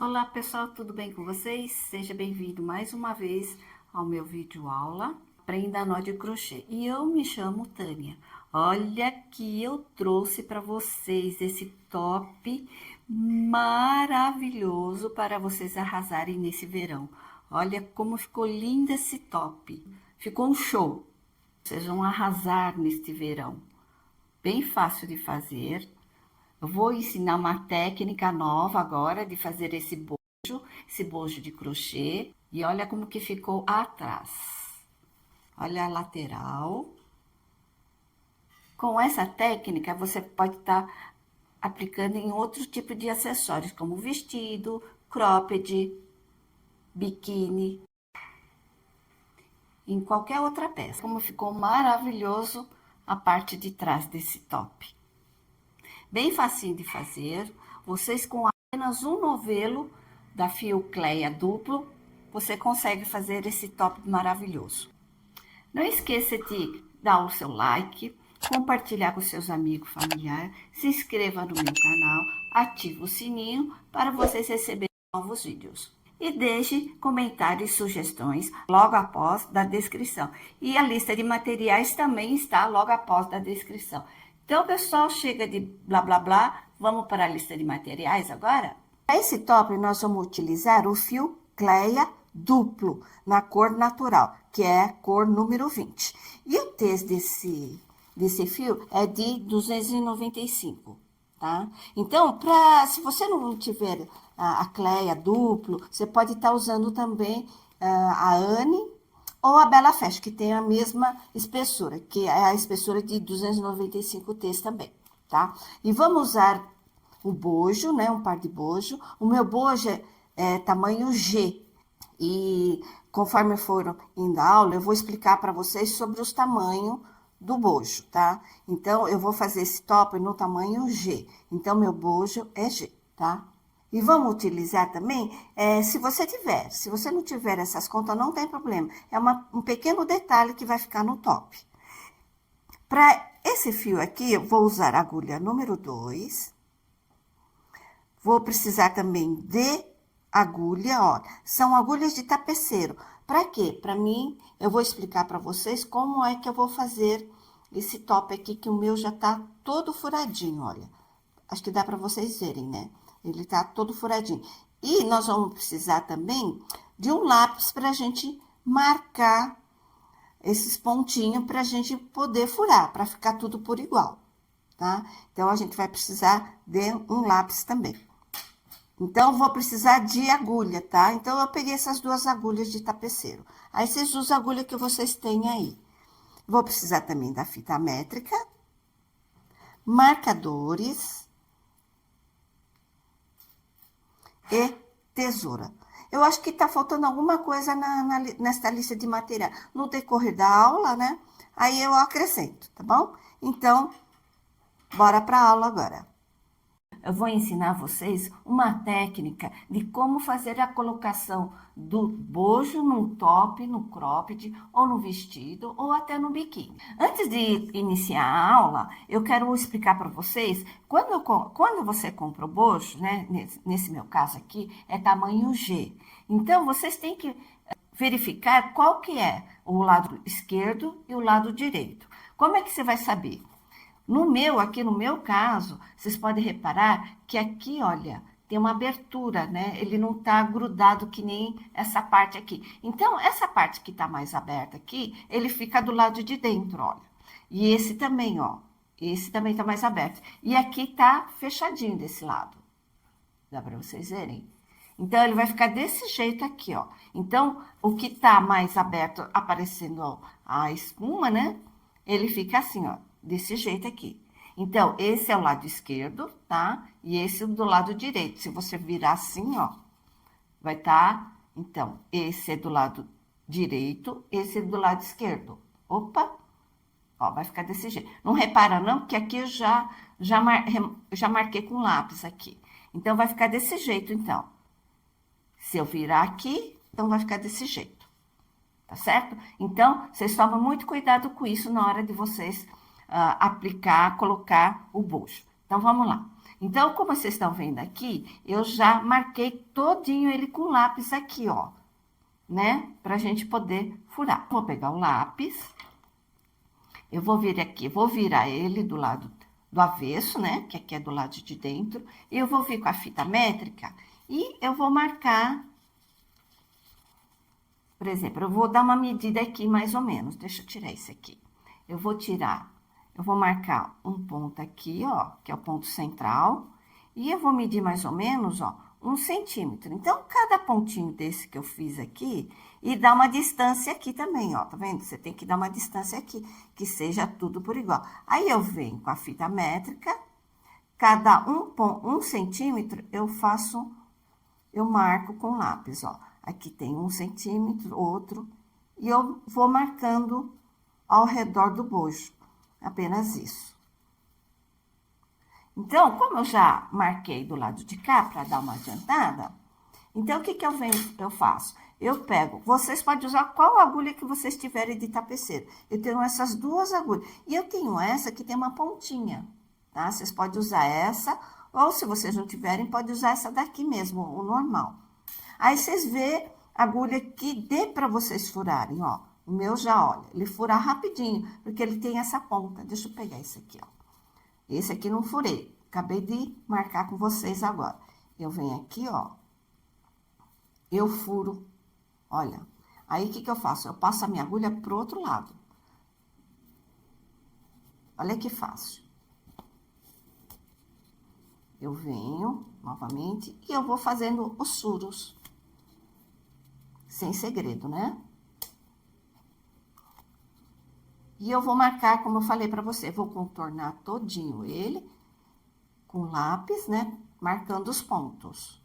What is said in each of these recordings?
Olá pessoal, tudo bem com vocês? Seja bem-vindo mais uma vez ao meu vídeo aula Aprenda Nó de Crochê. E eu me chamo Tânia. Olha que eu trouxe para vocês esse top maravilhoso para vocês arrasarem nesse verão. Olha como ficou lindo esse top. Ficou um show. Vocês vão arrasar neste verão. Bem fácil de fazer. Eu vou ensinar uma técnica nova agora de fazer esse bojo de crochê. E olha como que ficou atrás. Olha a lateral. Com essa técnica, você pode estar aplicando em outro tipo de acessórios, como vestido, cropped, biquíni, em qualquer outra peça. Como ficou maravilhoso a parte de trás desse top. Bem facinho de fazer. Vocês com apenas um novelo da fio Cleia duplo, você consegue fazer esse top maravilhoso. Não esqueça de dar o seu like, compartilhar com seus amigos, familiares, se inscreva no meu canal, ative o sininho para vocês receberem novos vídeos. E deixe comentários e sugestões logo após da descrição. E a lista de materiais também está logo após da descrição. Então, pessoal, chega de blá blá blá, vamos para a lista de materiais agora? Para esse top, nós vamos utilizar o fio Cleia duplo, na cor natural, que é a cor número 20. E o tez desse fio é de 295, tá? Então, se você não tiver a Cleia duplo, você pode estar usando também a Anne ou a Bela Fashion, que tem a mesma espessura, que é a espessura de 295 tez também, tá? E vamos usar o bojo, né? Um par de bojo. O meu bojo é tamanho G. E conforme for indo a aula, eu vou explicar para vocês sobre os tamanhos do bojo, tá? Então, eu vou fazer esse top no tamanho G. Então, meu bojo é G, tá? E vamos utilizar também, se você não tiver essas contas, não tem problema. É um pequeno detalhe que vai ficar no top. Para esse fio aqui, eu vou usar a agulha número 2. Vou precisar também de agulha, ó. São agulhas de tapeceiro. Para quê? Para mim, eu vou explicar para vocês como é que eu vou fazer esse top aqui, que o meu já tá todo furadinho, olha. Acho que dá para vocês verem, né? Ele tá todo furadinho. E nós vamos precisar também de um lápis para a gente marcar esses pontinhos para a gente poder furar, para ficar tudo por igual, tá? Então, a gente vai precisar de um lápis também. Então, vou precisar de agulha, tá? Então, eu peguei essas duas agulhas de tapeceiro. Aí, vocês usam a agulha que vocês têm aí. Vou precisar também da fita métrica, marcadores e tesoura. Eu acho que tá faltando alguma coisa nesta lista de material. No decorrer da aula, né? Aí, eu acrescento, tá bom? Então, bora pra aula agora. Eu vou ensinar vocês uma técnica de como fazer a colocação do bojo no top, no cropped, ou no vestido, ou até no biquíni. Antes de iniciar a aula, eu quero explicar para vocês, quando você compra o bojo, né, nesse meu caso aqui, é tamanho G. Então, vocês têm que verificar qual que é o lado esquerdo e o lado direito. Como é que você vai saber? Aqui no meu caso, vocês podem reparar que aqui, olha, tem uma abertura, né? Ele não tá grudado que nem essa parte aqui. Então, essa parte que tá mais aberta aqui, ele fica do lado de dentro, olha. E esse também, ó. Esse também tá mais aberto. E aqui tá fechadinho desse lado. Dá para vocês verem? Então, ele vai ficar desse jeito aqui, ó. Então, o que tá mais aberto, aparecendo ó, a espuma, né? Ele fica assim, ó, desse jeito aqui. Então, esse é o lado esquerdo, tá? E esse do lado direito. Se você virar assim, ó, vai tá... Então, esse é do lado direito, esse é do lado esquerdo. Opa! Ó, vai ficar desse jeito. Não repara não, porque aqui eu já marquei com lápis aqui. Então, vai ficar desse jeito, então. Se eu virar aqui, então vai ficar desse jeito. Tá certo? Então, vocês tomam muito cuidado com isso na hora de vocês aplicar, colocar o bojo. Então, vamos lá. Então, como vocês estão vendo aqui, eu já marquei todinho ele com lápis aqui, ó, né? Pra gente poder furar. Vou pegar o lápis, eu vou vir aqui, vou virar ele do lado do avesso, né? Que aqui é do lado de dentro. E eu vou vir com a fita métrica e eu vou marcar, por exemplo, eu vou dar uma medida aqui mais ou menos. Deixa eu tirar esse aqui. Eu vou tirar, eu vou marcar um ponto aqui, ó, que é o ponto central. E eu vou medir mais ou menos, ó, 1 centímetro. Então, cada pontinho desse que eu fiz aqui, e dá uma distância aqui também, ó, tá vendo? Você tem que dar uma distância aqui, que seja tudo por igual. Aí, eu venho com a fita métrica, cada 1 centímetro, eu marco com lápis, ó. Aqui tem 1 centímetro, outro, e eu vou marcando ao redor do bojo, apenas isso. Então, como eu já marquei do lado de cá para dar uma adiantada, então o que eu faço? Eu pego, vocês podem usar qual agulha que vocês tiverem de tapeceiro. Eu tenho essas duas agulhas. E eu tenho essa que tem uma pontinha, tá? Vocês podem usar essa, ou se vocês não tiverem, pode usar essa daqui mesmo, o normal. Aí vocês vê a agulha que dê para vocês furarem, ó. O meu já, olha, ele fura rapidinho, porque ele tem essa ponta. Deixa eu pegar esse aqui, ó. Esse aqui não furei. Acabei de marcar com vocês agora. Eu venho aqui, ó. Eu furo. Olha. Aí, o que eu faço? Eu passo a minha agulha pro outro lado. Olha que fácil. Eu venho novamente e eu vou fazendo os furos. Sem segredo, né? E eu vou marcar, como eu falei pra você, vou contornar todinho ele com lápis, né? Marcando os pontos.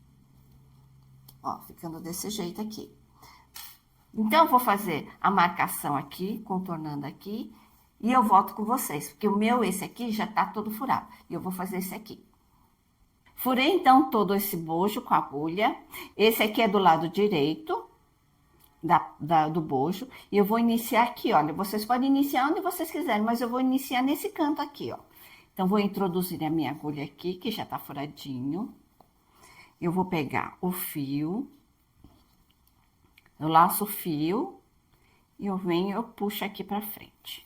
Ó, ficando desse jeito aqui. Então, eu vou fazer a marcação aqui, contornando aqui, e eu volto com vocês, porque o meu, esse aqui, já tá todo furado. E eu vou fazer esse aqui. Furei, então, todo esse bojo com a agulha. Esse aqui é do lado direito do bojo. E eu vou iniciar aqui, olha. Vocês podem iniciar onde vocês quiserem, mas eu vou iniciar nesse canto aqui, ó. Então, vou introduzir a minha agulha aqui, que já tá furadinho. Eu vou pegar o fio. Eu laço o fio. E eu venho, eu puxo aqui pra frente.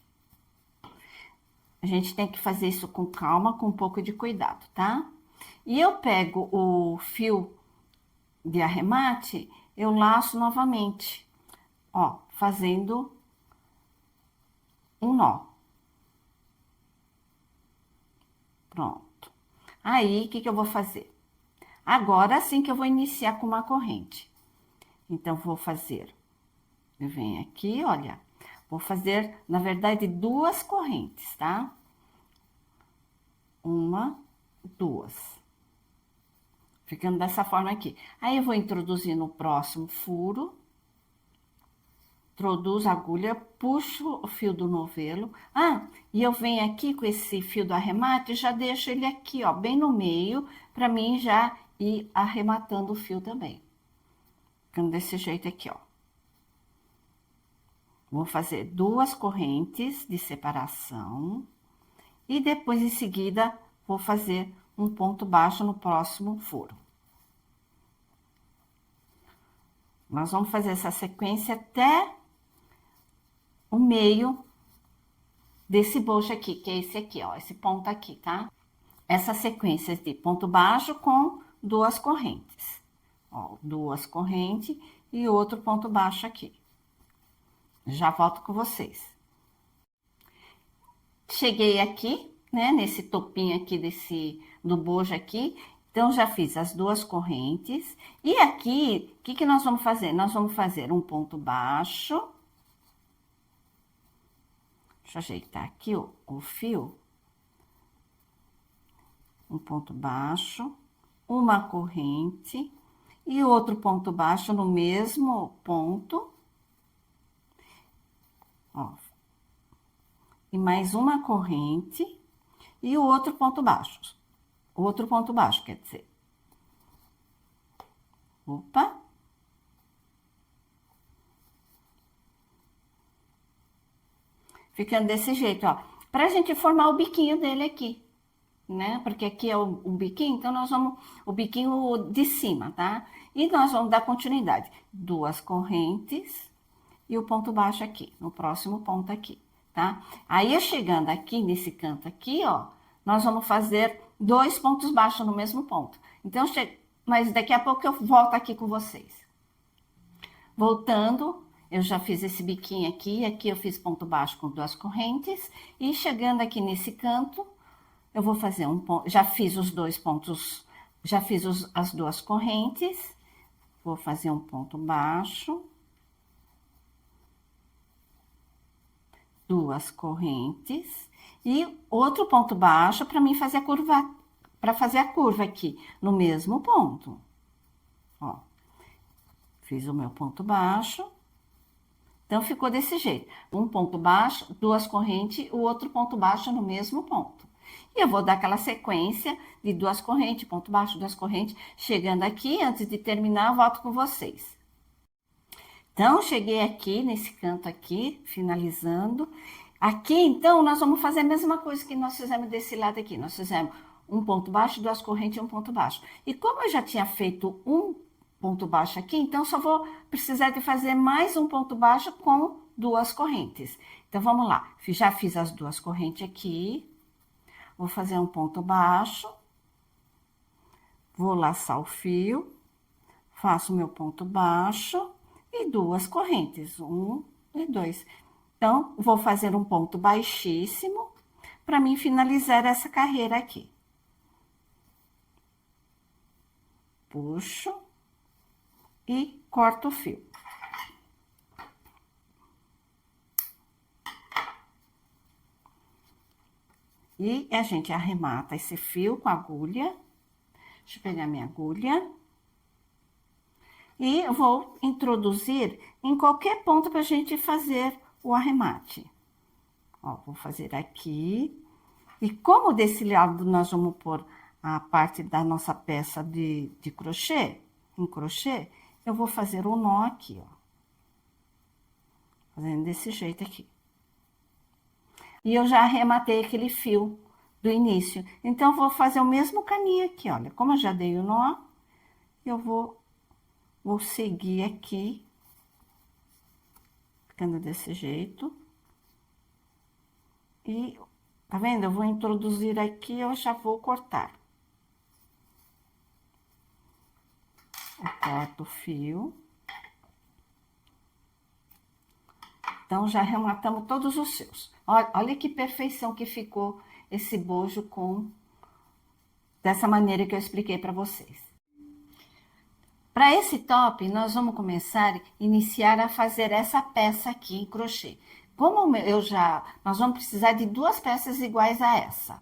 A gente tem que fazer isso com calma, com um pouco de cuidado, tá? E eu pego o fio de arremate, eu laço novamente, ó, fazendo um nó. Pronto. Aí, o que eu vou fazer? Agora sim que eu vou iniciar com uma corrente. Então, vou fazer, eu venho aqui, olha, vou fazer, na verdade, 2 correntes, tá? 1, 2. Ficando dessa forma aqui. Aí, eu vou introduzir no próximo furo. Introduzo a agulha, puxo o fio do novelo. Ah, e eu venho aqui com esse fio do arremate, já deixo ele aqui, ó, bem no meio, pra mim já ir arrematando o fio também. Ficando desse jeito aqui, ó. Vou fazer 2 correntes de separação. E depois, em seguida, vou fazer um ponto baixo no próximo furo. Nós vamos fazer essa sequência até o meio desse bojo aqui, que é esse aqui, ó, esse ponto aqui, tá? Essa sequência de ponto baixo com 2 correntes. Ó, 2 correntes e outro ponto baixo aqui. Já volto com vocês. Cheguei aqui, né, nesse topinho aqui do bojo aqui. Então, já fiz as 2 correntes. E aqui, o que nós vamos fazer? Nós vamos fazer um ponto baixo. Deixa eu ajeitar aqui o fio. Um ponto baixo, uma corrente e outro ponto baixo no mesmo ponto. Ó. E mais uma corrente e o outro ponto baixo. Outro ponto baixo, quer dizer. Opa. Ficando desse jeito, ó. Pra gente formar o biquinho dele aqui. né? Porque aqui é o biquinho, então nós vamos, o biquinho de cima, tá? E nós vamos dar continuidade. 2 correntes e o ponto baixo aqui, no próximo ponto aqui, tá? Aí, eu chegando aqui, nesse canto aqui, ó, nós vamos fazer 2 pontos baixos no mesmo ponto. Então, mas daqui a pouco eu volto aqui com vocês. Voltando, eu já fiz esse biquinho aqui eu fiz ponto baixo com 2 correntes, e chegando aqui nesse canto, eu vou fazer um ponto, já fiz os 2 pontos, já fiz as 2 correntes, vou fazer um ponto baixo, 2 correntes, e outro ponto baixo para mim fazer a curva, para fazer a curva aqui, no mesmo ponto. Ó, fiz o meu ponto baixo. Então, ficou desse jeito. Um ponto baixo, 2 correntes, o outro ponto baixo no mesmo ponto. E eu vou dar aquela sequência de 2 correntes, ponto baixo, 2 correntes. Chegando aqui, antes de terminar, eu volto com vocês. Então, cheguei aqui, nesse canto aqui, finalizando. Aqui, então, nós vamos fazer a mesma coisa que nós fizemos desse lado aqui. Nós fizemos um ponto baixo, 2 correntes e um ponto baixo. E como eu já tinha feito um ponto baixo aqui, então só vou precisar de fazer mais um ponto baixo com 2 correntes. Então, vamos lá. Já fiz as 2 correntes aqui. Vou fazer um ponto baixo. Vou laçar o fio. Faço o meu ponto baixo e 2 correntes, 1 e 2. Então, vou fazer um ponto baixíssimo para mim finalizar essa carreira aqui. Puxo e corto o fio. E a gente arremata esse fio com a agulha. Deixa eu pegar minha agulha. E eu vou introduzir em qualquer ponto para a gente fazer o arremate. Ó, vou fazer aqui. E como desse lado nós vamos pôr a parte da nossa peça de crochê, em crochê, eu vou fazer o nó aqui, ó. Fazendo desse jeito aqui. E eu já arrematei aquele fio do início. Então, vou fazer o mesmo caminho aqui, olha. Como eu já dei o nó, eu vou seguir aqui, ficando desse jeito. E, tá vendo? Eu vou introduzir aqui, eu já vou cortar. Eu corto o fio. Então, já rematamos todos os seus. Olha que perfeição que ficou esse bojo dessa maneira que eu expliquei para vocês. Para esse top, nós vamos iniciar a fazer essa peça aqui em crochê. Como nós vamos precisar de 2 peças iguais a essa.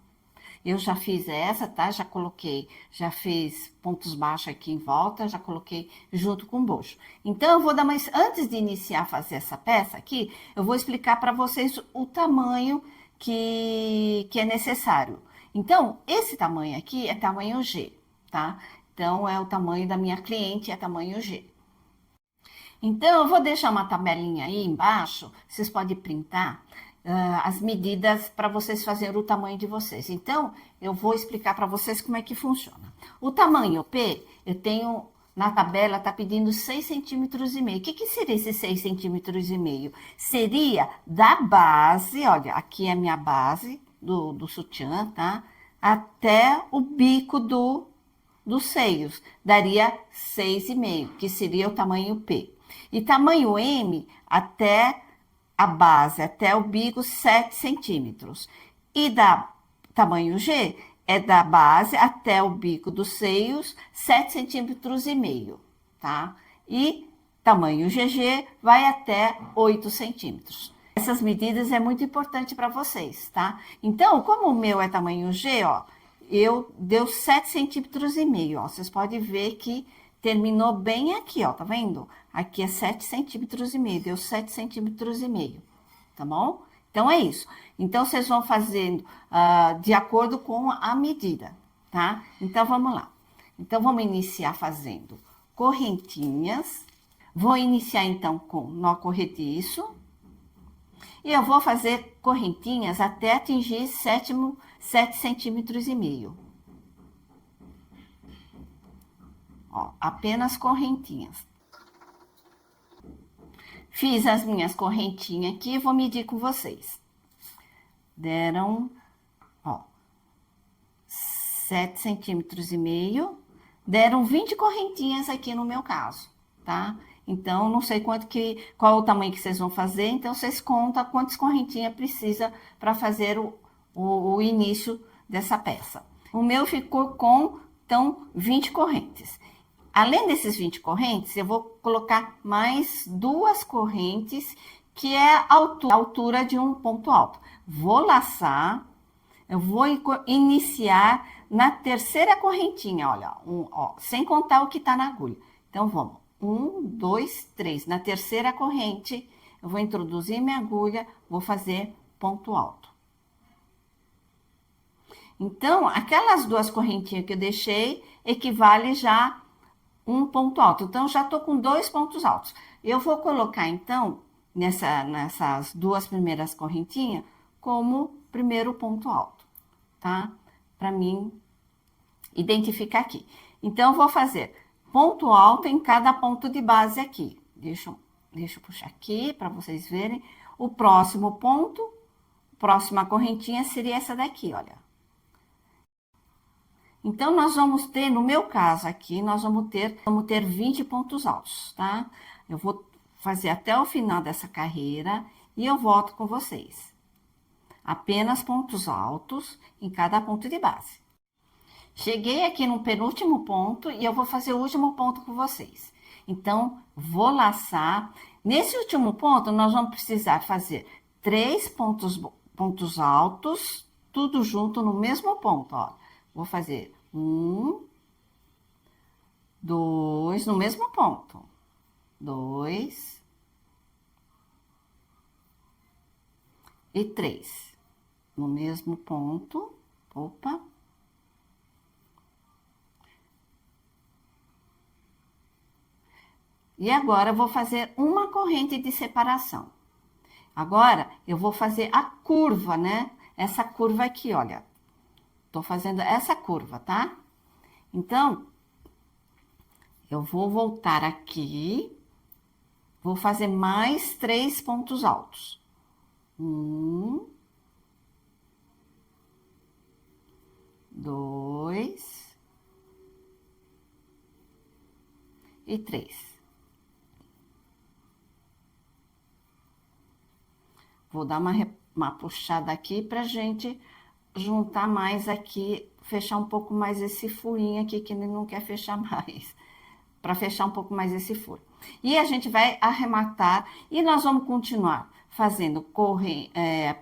Eu já fiz essa, tá? Já fiz pontos baixos aqui em volta, já coloquei junto com o bojo. Então, eu vou dar mais, antes de iniciar a fazer essa peça aqui, eu vou explicar para vocês o tamanho que é necessário. Então, esse tamanho aqui é tamanho G, tá? Então, é o tamanho da minha cliente, é tamanho G. Então, eu vou deixar uma tabelinha aí embaixo, vocês podem printar as medidas para vocês fazerem o tamanho de vocês. Então, eu vou explicar para vocês como é que funciona. O tamanho P, eu tenho, na tabela, tá pedindo 6,5 centímetros. O que seria esses 6,5 centímetros? Seria da base, olha, aqui é a minha base do sutiã, tá? Até o bico dos seios, daria 6,5, que seria o tamanho P. E tamanho M, até a base, até o bico, 7 centímetros. E tamanho G, é da base até o bico dos seios, 7,5 centímetros, tá? E tamanho GG vai até 8 centímetros. Essas medidas é muito importante para vocês, tá? Então, como o meu é tamanho G, ó, deu 7,5 centímetros, ó. Vocês podem ver que terminou bem aqui, ó, tá vendo? Aqui é 7,5 centímetros, deu 7,5 centímetros, tá bom? Então, é isso. Então, vocês vão fazendo de acordo com a medida, tá? Então, vamos lá. Então, vamos iniciar fazendo correntinhas. Vou iniciar, então, com nó corrediço. E eu vou fazer correntinhas até atingir 7,5 cm. Ó, apenas correntinhas. Fiz as minhas correntinhas aqui e vou medir com vocês. Deram, ó, 7,5 cm. Deram 20 correntinhas aqui no meu caso, tá? Então, não sei qual o tamanho que vocês vão fazer, então vocês contam quantas correntinhas precisa para fazer o início dessa peça. O meu ficou com, então, 20 correntes. Além desses 20 correntes, eu vou colocar mais 2 correntes, que é a altura de um ponto alto. Vou laçar, eu vou iniciar na terceira correntinha, olha, sem contar o que tá na agulha. Então, vamos, 1, 2, 3. Na terceira corrente, eu vou introduzir minha agulha, vou fazer ponto alto. Então, aquelas 2 correntinhas que eu deixei, equivale já um ponto alto. Então, já tô com 2 pontos altos. Eu vou colocar, então, nessas 2 primeiras correntinhas, como primeiro ponto alto, tá? Para mim identificar aqui. Então, eu vou fazer ponto alto em cada ponto de base aqui. Deixa eu puxar aqui para vocês verem. O próximo ponto, próxima correntinha seria essa daqui, olha. Então, nós vamos ter, no meu caso aqui, nós vamos ter 20 pontos altos, tá? Eu vou fazer até o final dessa carreira e eu volto com vocês. Apenas pontos altos em cada ponto de base. Cheguei aqui no penúltimo ponto e eu vou fazer o último ponto com vocês. Então, vou laçar. Nesse último ponto, nós vamos precisar fazer 3 pontos altos, tudo junto no mesmo ponto, ó. Vou fazer 1, 2, no mesmo ponto. 2 e 3. No mesmo ponto. Opa. E agora, eu vou fazer uma corrente de separação. Agora, eu vou fazer a curva, né? Essa curva aqui, olha. Tô fazendo essa curva, tá? Então, eu vou voltar aqui, vou fazer mais 3 pontos altos. 1, 2 e 3. Vou dar uma puxada aqui pra gente juntar mais aqui, fechar um pouco mais esse furinho aqui, que ele não quer fechar mais. Para fechar um pouco mais esse furo. E a gente vai arrematar e nós vamos continuar fazendo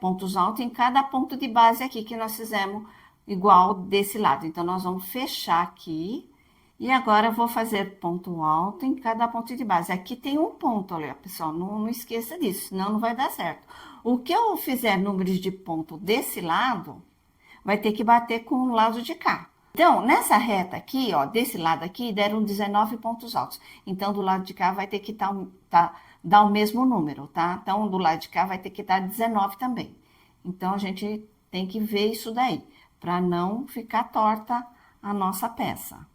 pontos altos em cada ponto de base aqui que nós fizemos igual desse lado. Então, nós vamos fechar aqui. E agora, eu vou fazer ponto alto em cada ponto de base. Aqui tem um ponto, olha, pessoal, não esqueça disso, senão não vai dar certo. O que eu fizer números de ponto desse lado, vai ter que bater com o lado de cá. Então, nessa reta aqui, ó, desse lado aqui, deram 19 pontos altos. Então, do lado de cá vai ter que dar o mesmo número, tá? Então, do lado de cá vai ter que dar 19 também. Então, a gente tem que ver isso daí, para não ficar torta a nossa peça.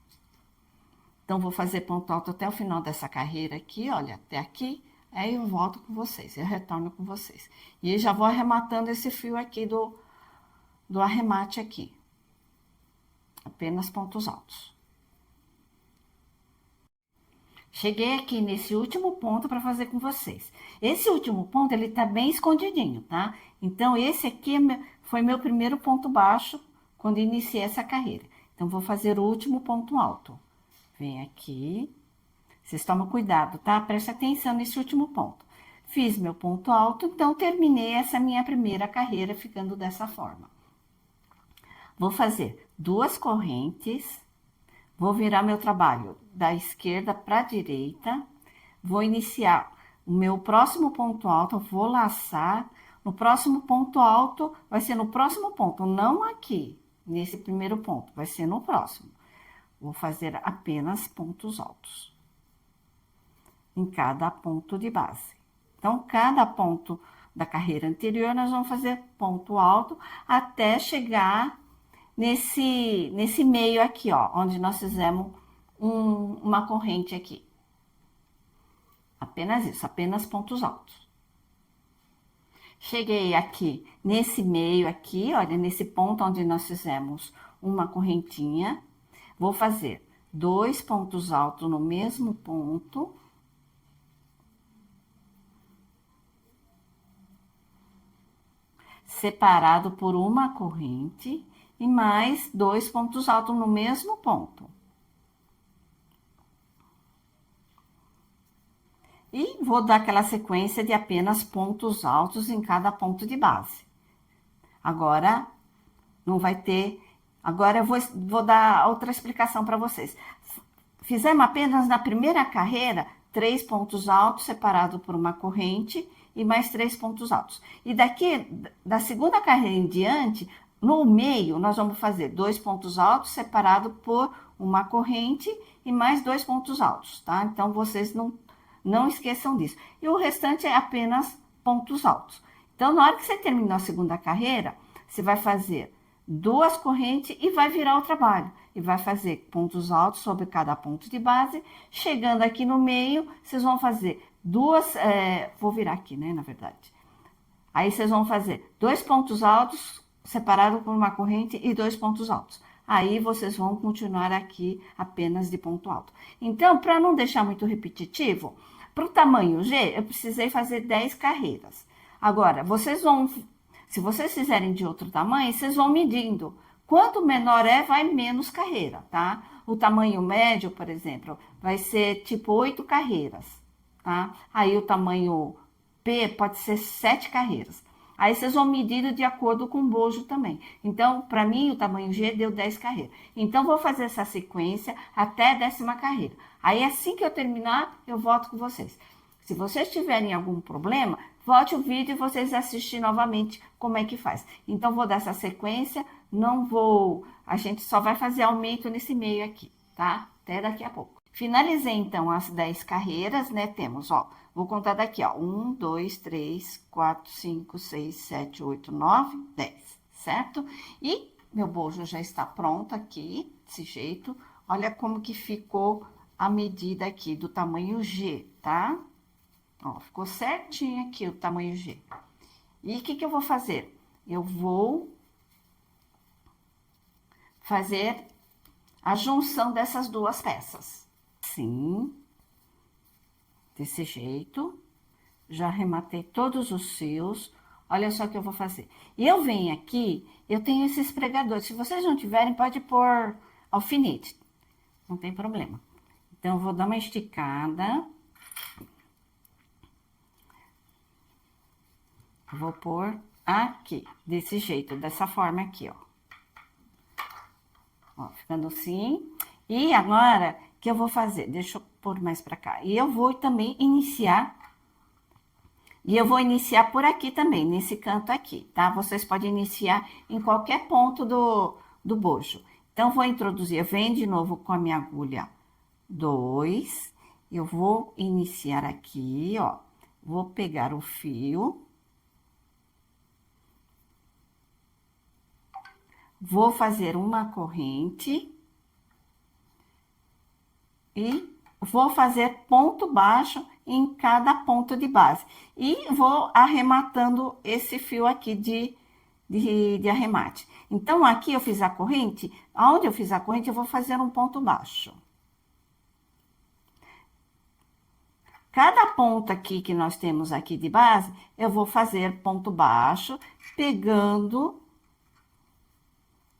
Então, vou fazer ponto alto até o final dessa carreira aqui, olha, até aqui. Aí, eu volto com vocês, eu retorno com vocês. E já vou arrematando esse fio aqui do arremate aqui. Apenas pontos altos. Cheguei aqui nesse último ponto para fazer com vocês. Esse último ponto, ele tá bem escondidinho, tá? Então, esse aqui foi meu primeiro ponto baixo quando iniciei essa carreira. Então, vou fazer o último ponto alto. Vem aqui. Vocês tomam cuidado, tá? Preste atenção nesse último ponto. Fiz meu ponto alto, então, terminei essa minha primeira carreira ficando dessa forma. Vou fazer 2 correntes, vou virar meu trabalho da esquerda para a direita, vou iniciar o meu próximo ponto alto, vou laçar, no próximo ponto alto, vai ser no próximo ponto, não aqui, nesse primeiro ponto, vai ser no próximo. Vou fazer apenas pontos altos, em cada ponto de base. Então, cada ponto da carreira anterior, nós vamos fazer ponto alto até chegar nesse meio aqui, ó, onde nós fizemos uma corrente aqui. Apenas isso, apenas pontos altos. Cheguei aqui nesse meio aqui, olha, nesse ponto onde nós fizemos uma correntinha. Vou fazer 2 pontos altos no mesmo ponto. Separado por uma corrente e mais 2 pontos altos no mesmo ponto. E vou dar aquela sequência de apenas pontos altos em cada ponto de base. Agora, não vai ter... Agora, eu vou dar outra explicação para vocês. Fizemos apenas na primeira carreira 3 pontos altos separados por uma corrente e mais 3 pontos altos. E daqui, da segunda carreira em diante, no meio, nós vamos fazer 2 pontos altos separados por uma corrente e mais 2 pontos altos, tá? Então, vocês não esqueçam disso. E o restante é apenas pontos altos. Então, na hora que você terminar a segunda carreira, você vai fazer 2 correntes e vai virar o trabalho. E vai fazer pontos altos sobre cada ponto de base. Chegando aqui no meio, vocês vão fazer vou virar aqui, né, na verdade. Aí, vocês vão fazer 2 pontos altos separados por uma corrente e 2 pontos altos. Aí, vocês vão continuar aqui apenas de ponto alto. Então, para não deixar muito repetitivo, para o tamanho G, eu precisei fazer 10 carreiras. Agora, se vocês fizerem de outro tamanho, vocês vão medindo. Quanto menor vai menos carreira, tá? O tamanho médio, por exemplo, vai ser tipo 8 carreiras, tá? Aí o tamanho P pode ser 7 carreiras. Aí vocês vão medindo de acordo com o bojo também. Então, para mim, o tamanho G deu 10 carreiras. Então, vou fazer essa sequência até a 10ª carreira. Aí, assim que eu terminar, eu volto com vocês. Se vocês tiverem algum problema, volte o vídeo e vocês assistem novamente como é que faz. Então, vou dar essa sequência, a gente só vai fazer aumento nesse meio aqui, tá? Até daqui a pouco. Finalizei, então, as 10 carreiras, né? Temos, ó, vou contar daqui, ó, 1, 2, 3, 4, 5, 6, 7, 8, 9, 10, certo? E meu bojo já está pronto aqui, desse jeito. Olha como que ficou a medida aqui do tamanho G, tá? Ó, ficou certinho aqui o tamanho G. E o que eu vou fazer? Eu vou fazer a junção dessas 2 peças. Assim, desse jeito. Já arrematei todos os fios. Olha só o que eu vou fazer. E eu venho aqui, eu tenho esses pregadores. Se vocês não tiverem, pode pôr alfinete. Não tem problema. Então, eu vou dar uma esticada. Vou pôr aqui, desse jeito, dessa forma aqui, ó. Ó, ficando assim. E agora, o que eu vou fazer? Deixa eu pôr mais pra cá. E eu vou também iniciar. E eu vou iniciar por aqui também, nesse canto aqui, tá? Vocês podem iniciar em qualquer ponto do bojo. Então, vou introduzir, eu venho de novo com a minha agulha 2. Eu vou iniciar aqui, ó. Vou pegar o fio. Vou fazer uma corrente. E vou fazer ponto baixo em cada ponto de base. E vou arrematando esse fio aqui de arremate. Então, aqui eu fiz a corrente. Aonde eu fiz a corrente, eu vou fazer um ponto baixo. Cada ponto aqui que nós temos aqui de base, eu vou fazer ponto baixo, pegando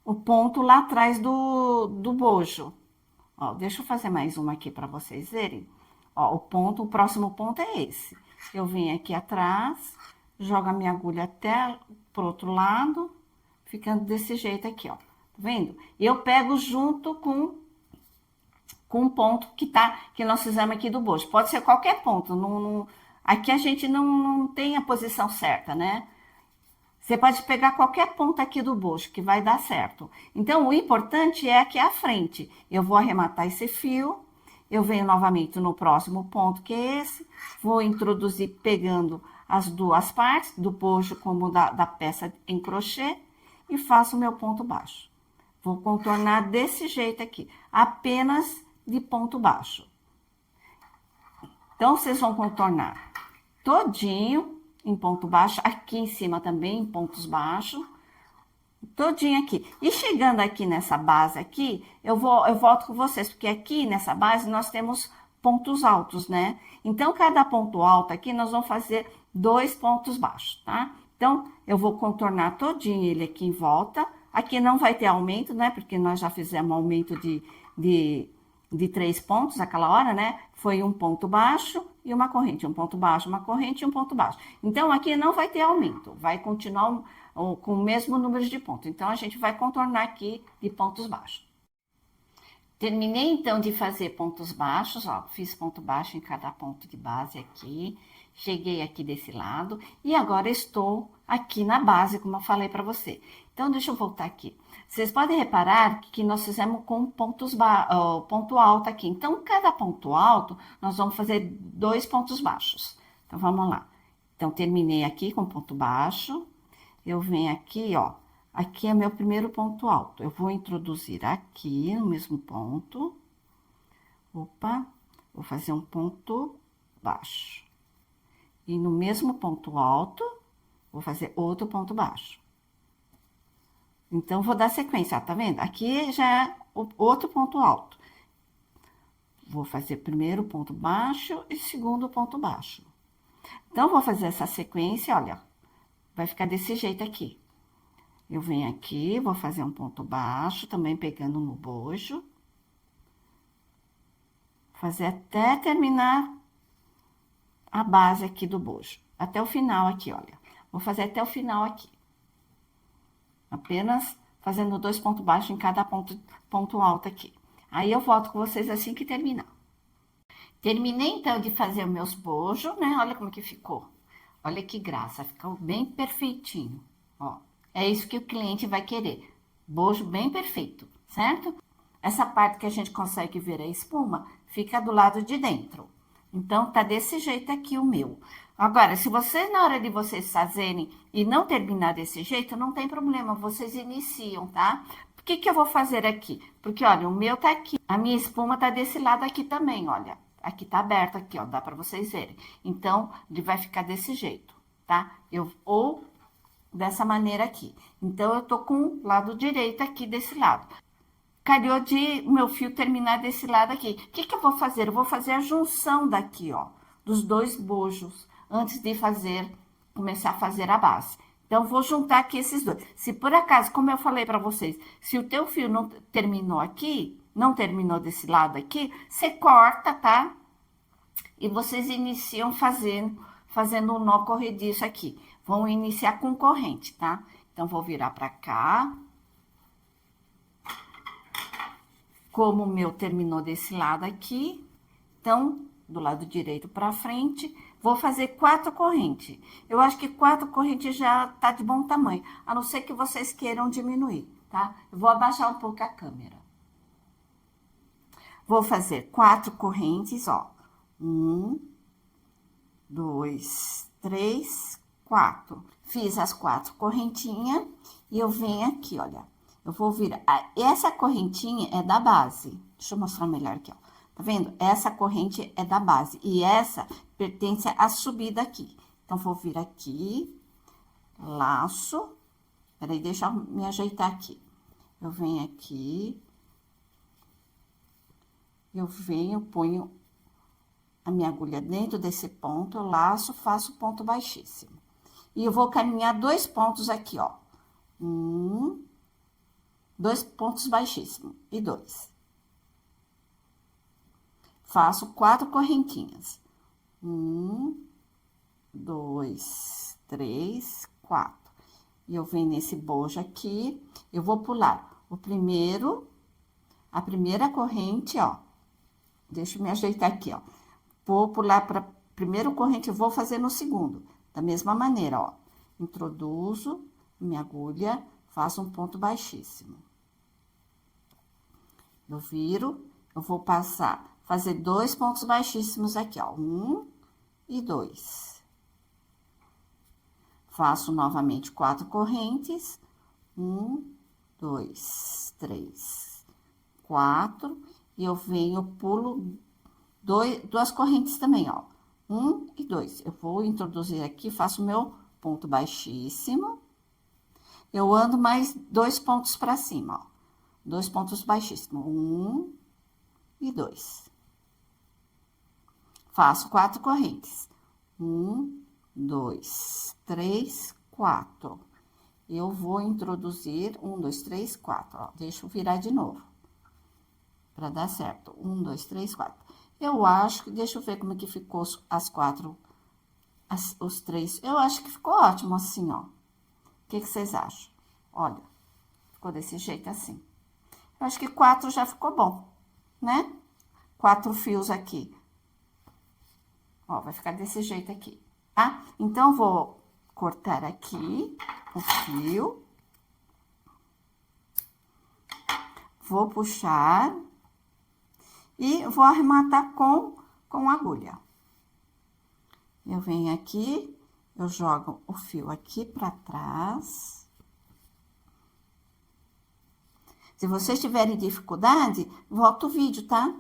o ponto lá atrás do bojo. Ó, deixa eu fazer mais uma aqui para vocês verem. Ó, o próximo ponto é esse. Eu venho aqui atrás, jogo a minha agulha até pro outro lado, ficando desse jeito aqui, ó. Tá vendo? Eu pego junto com o ponto que nós fizemos aqui do bojo. Pode ser qualquer ponto. Aqui a gente não tem a posição certa, né? Você pode pegar qualquer ponta aqui do bojo, que vai dar certo. Então, o importante é aqui à frente. Eu vou arrematar esse fio, eu venho novamente no próximo ponto, que é esse. Vou introduzir pegando as duas partes, do bojo como da peça em crochê, e faço o meu ponto baixo. Vou contornar desse jeito aqui, apenas de ponto baixo. Então, vocês vão contornar todinho em ponto baixo, aqui em cima também em pontos baixos, todinho aqui. E chegando aqui nessa base aqui, eu volto com vocês, porque aqui nessa base nós temos pontos altos, né? Então, cada ponto alto aqui, nós vamos fazer 2 pontos baixos, tá? Então, eu vou contornar todinho ele aqui em volta. Aqui não vai ter aumento, né? Porque nós já fizemos aumento de 3 pontos naquela hora, né? Foi um ponto baixo e uma corrente, um ponto baixo, uma corrente e um ponto baixo. Então, aqui não vai ter aumento, vai continuar com o mesmo número de pontos. Então, a gente vai contornar aqui de pontos baixos. Terminei, então, de fazer pontos baixos, ó, fiz ponto baixo em cada ponto de base aqui, cheguei aqui desse lado, e agora estou aqui na base, como eu falei para você. Então, deixa eu voltar aqui. Vocês podem reparar que nós fizemos com ponto alto aqui. Então, cada ponto alto, nós vamos fazer 2 pontos baixos. Então, vamos lá. Então, terminei aqui com ponto baixo, eu venho aqui, ó. Aqui é meu primeiro ponto alto. Eu vou introduzir aqui no mesmo ponto. Opa, vou fazer um ponto baixo. E no mesmo ponto alto, vou fazer outro ponto baixo. Então, vou dar sequência, ó, tá vendo? Aqui já é o outro ponto alto. Vou fazer primeiro ponto baixo e segundo ponto baixo. Então, vou fazer essa sequência, olha, vai ficar desse jeito aqui. Eu venho aqui, vou fazer um ponto baixo, também pegando no bojo. Fazer até terminar a base aqui do bojo. Até o final aqui, olha. Vou fazer até o final aqui. Apenas fazendo 2 pontos baixos em cada ponto alto aqui. Aí, eu volto com vocês assim que terminar. Terminei, então, de fazer meus bojos, né? Olha como que ficou. Olha que graça, ficou bem perfeitinho, ó. É isso que o cliente vai querer. Bojo bem perfeito, certo? Essa parte que a gente consegue ver a espuma, fica do lado de dentro. Então, tá desse jeito aqui o meu. Agora, se vocês, na hora de vocês fazerem e não terminar desse jeito, não tem problema, vocês iniciam, tá? Por que eu vou fazer aqui? Porque, olha, o meu tá aqui, a minha espuma tá desse lado aqui também, olha. Aqui tá aberto aqui, ó, dá pra vocês verem. Então, ele vai ficar desse jeito, tá? Ou dessa maneira aqui. Então, eu tô com o lado direito aqui desse lado. Calhou de meu fio terminar desse lado aqui. O que eu vou fazer? Eu vou fazer a junção daqui, ó, dos 2 bojos, antes de começar a fazer a base. Então, vou juntar aqui esses 2. Se por acaso, como eu falei para vocês, se o teu fio não terminou aqui, não terminou desse lado aqui, você corta, tá? E vocês iniciam fazendo um nó corrediço aqui. Vão iniciar com corrente, tá? Então, vou virar pra cá. Como o meu terminou desse lado aqui, então, do lado direito pra frente, vou fazer 4 correntes. Eu acho que 4 correntes já tá de bom tamanho, a não ser que vocês queiram diminuir, tá? Eu vou abaixar um pouco a câmera. Vou fazer 4 correntes, ó. 1, 2, 3, 4. Fiz as 4 correntinhas e eu venho aqui, olha. Eu vou virar. Essa correntinha é da base. Deixa eu mostrar melhor aqui, ó. Tá vendo? Essa corrente é da base. E essa pertence à subida aqui. Então, vou vir aqui, laço. Peraí, deixa eu me ajeitar aqui. Eu venho aqui. Eu venho, ponho a minha agulha dentro desse ponto, eu laço, faço ponto baixíssimo. E eu vou caminhar 2 pontos aqui, ó. 2 pontos baixíssimos e 2. Faço 4 correntinhas. 1, 2, 3, 4. E eu venho nesse bojo aqui, eu vou pular a primeira corrente, ó. Deixa eu me ajeitar aqui, ó. Vou pular para primeiro corrente, eu vou fazer no segundo. Da mesma maneira, ó. Introduzo minha agulha, faço um ponto baixíssimo. Eu viro, eu vou fazer 2 pontos baixíssimos aqui, ó. 1 e 2. Faço novamente 4 correntes. 1, 2, 3, 4. E eu venho, pulo duas correntes também, ó. 1 e 2. Eu vou introduzir aqui, faço meu ponto baixíssimo. Eu ando mais 2 pontos para cima, ó. 2 pontos baixíssimos. 1 e 2. Faço 4 correntes. 1, 2, 3, 4. Eu vou introduzir 1, 2, 3, 4. Ó, deixa eu virar de novo. Para dar certo. 1, 2, 3, 4. Eu acho que, deixa eu ver como é que ficou as 4, os 3. Eu acho que ficou ótimo assim, ó. O que vocês acham? Olha, ficou desse jeito assim. Eu acho que 4 já ficou bom, né? 4 fios aqui. Ó, vai ficar desse jeito aqui, tá? Então, vou cortar aqui o fio. Vou puxar e vou arrematar com agulha. Eu venho aqui, eu jogo o fio aqui pra trás. Se vocês tiverem dificuldade, volta o vídeo, tá?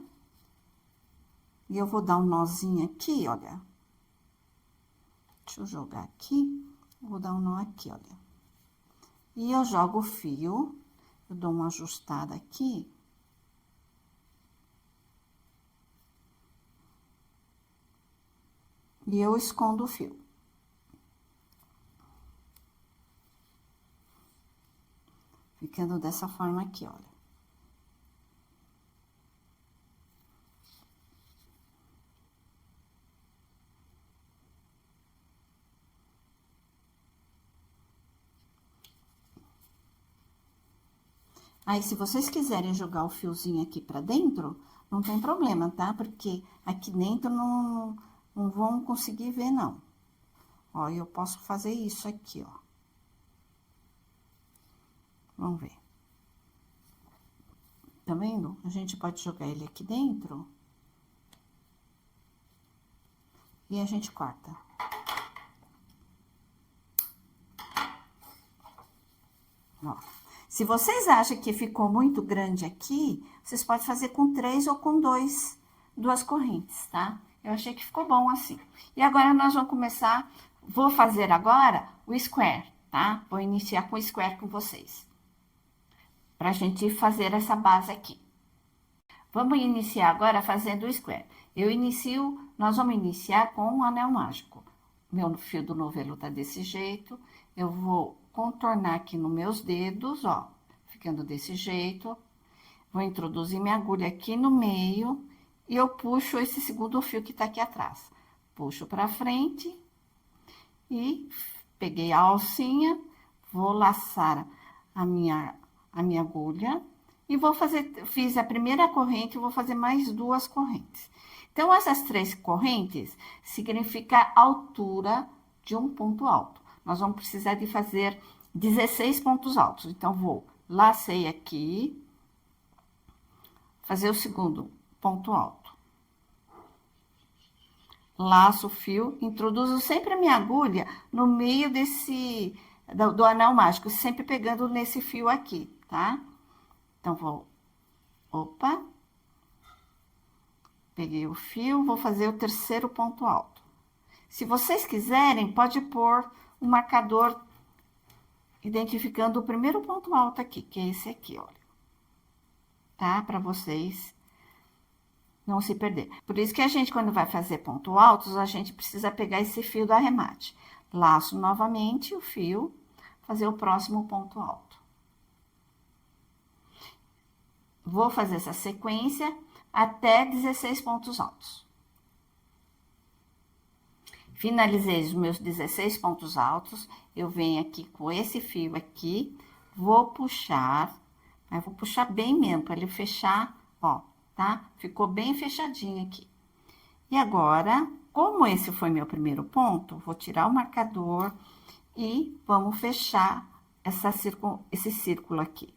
E eu vou dar um nozinho aqui, olha. Deixa eu jogar aqui. Vou dar um nó aqui, olha. E eu jogo o fio. Eu dou uma ajustada aqui. E eu escondo o fio. Ficando dessa forma aqui, olha. Aí, se vocês quiserem jogar o fiozinho aqui pra dentro, não tem problema, tá? Porque aqui dentro não vão conseguir ver, não. Ó, eu posso fazer isso aqui, ó. Vamos ver. Tá vendo? A gente pode jogar ele aqui dentro. E a gente corta. Ó. Se vocês acham que ficou muito grande aqui, vocês podem fazer com 3 ou com 2 correntes, tá? Eu achei que ficou bom assim. E agora, nós vamos começar, vou fazer agora o square, tá? Vou iniciar com o square com vocês. Pra gente fazer essa base aqui. Vamos iniciar agora fazendo o square. Nós vamos iniciar com um anel mágico. Meu fio do novelo tá desse jeito. Eu vou contornar aqui nos meus dedos, ó, ficando desse jeito. Vou introduzir minha agulha aqui no meio e eu puxo esse segundo fio que tá aqui atrás. Puxo pra frente e peguei a alcinha, vou laçar a minha agulha e fiz a primeira corrente, vou fazer mais 2 correntes. Então, essas 3 correntes significa a altura de um ponto alto. Nós vamos precisar de fazer 16 pontos altos. Então, lacei aqui, fazer o segundo ponto alto. Laço o fio, introduzo sempre a minha agulha no meio do anel mágico, sempre pegando nesse fio aqui, tá? Então, opa, peguei o fio, vou fazer o terceiro ponto alto. Se vocês quiserem, pode pôr um marcador identificando o primeiro ponto alto aqui, que é esse aqui, olha. Tá? Para vocês não se perder. Por isso que a gente, quando vai fazer pontos altos, a gente precisa pegar esse fio do arremate. Laço novamente o fio, fazer o próximo ponto alto. Vou fazer essa sequência até 16 pontos altos. Finalizei os meus 16 pontos altos, eu venho aqui com esse fio aqui, vou puxar, mas vou puxar bem mesmo, para ele fechar, ó, tá? Ficou bem fechadinho aqui. E agora, como esse foi meu primeiro ponto, vou tirar o marcador e vamos fechar esse círculo aqui.